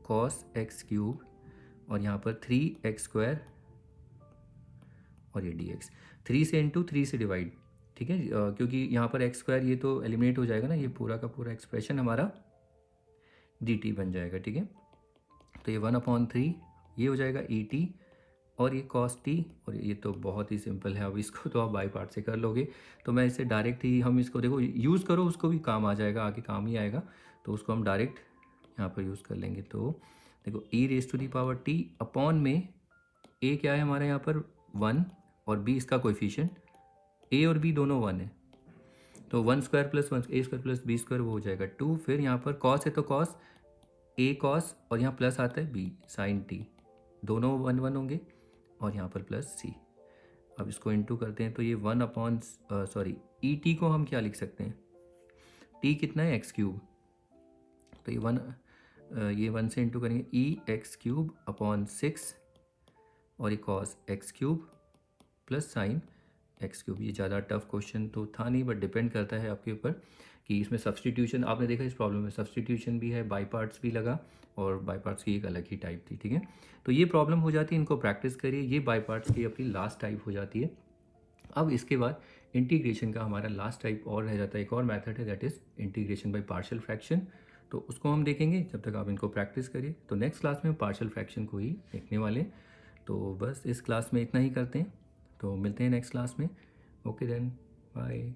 cos x³, और यहाँ पर 3x² और ये dx, 3 से इंटू 3 से डिवाइड, ठीक है, क्योंकि यहाँ पर x² ये तो एलिमिनेट हो जाएगा ना, ये पूरा का पूरा एक्सप्रेशन हमारा dt बन जाएगा, ठीक है। तो ये 1/3 ये हो जाएगा et, और ये cos t, और ये तो बहुत ही सिंपल है, अब इसको तो आप बाई पार्ट से कर लोगे। तो मैं इसे डायरेक्ट ही, हम इसको देखो यूज़ करो, उसको भी काम आ जाएगा, आगे काम ही आएगा, तो उसको हम डायरेक्ट यहाँ पर यूज़ कर लेंगे। तो देखो e⁻t अपॉन में a क्या है हमारे यहाँ पर 1, और b इसका कोएफिशिएंट, a और b दोनों 1 है, तो 1² + 1 a² + b² वो हो जाएगा 2। फिर यहाँ पर cos है तो cos a cos, और यहाँ प्लस आता है b sin t, दोनों 1 1 होंगे, और यहाँ पर प्लस c। अब इसको इंटू करते हैं, तो ये 1/, et को हम क्या लिख सकते हैं, t कितना है x³, तो ये 1 से इंटू करेंगे e⁻³ 6, और ये cos x³ plus sign x³। ये ज़्यादा टफ क्वेश्चन तो था नहीं, बट डिपेंड करता है आपके ऊपर कि इसमें सब्सटीट्यूशन, आपने देखा इस प्रॉब्लम में सब्सटीट्यूशन भी है, बाई पार्ट्स भी लगा, और बाई पार्ट्स की एक अलग ही टाइप थी, ठीक है। तो ये प्रॉब्लम हो जाती है, इनको प्रैक्टिस करिए, ये बाई पार्ट्स की अपनी लास्ट टाइप हो जाती है। अब इसके बाद इंटीग्रेशन का हमारा लास्ट टाइप और रह जाता है, एक और मेथड है, that is integration by partial fraction. तो उसको हम देखेंगे, जब तक आप इनको प्रैक्टिस करिए। तो नेक्स्ट क्लास में पार्शियल फ्रैक्शन को ही देखने वाले हैं। तो बस इस क्लास में इतना ही करते हैं, तो मिलते हैं नेक्स्ट क्लास में। Okay then, bye.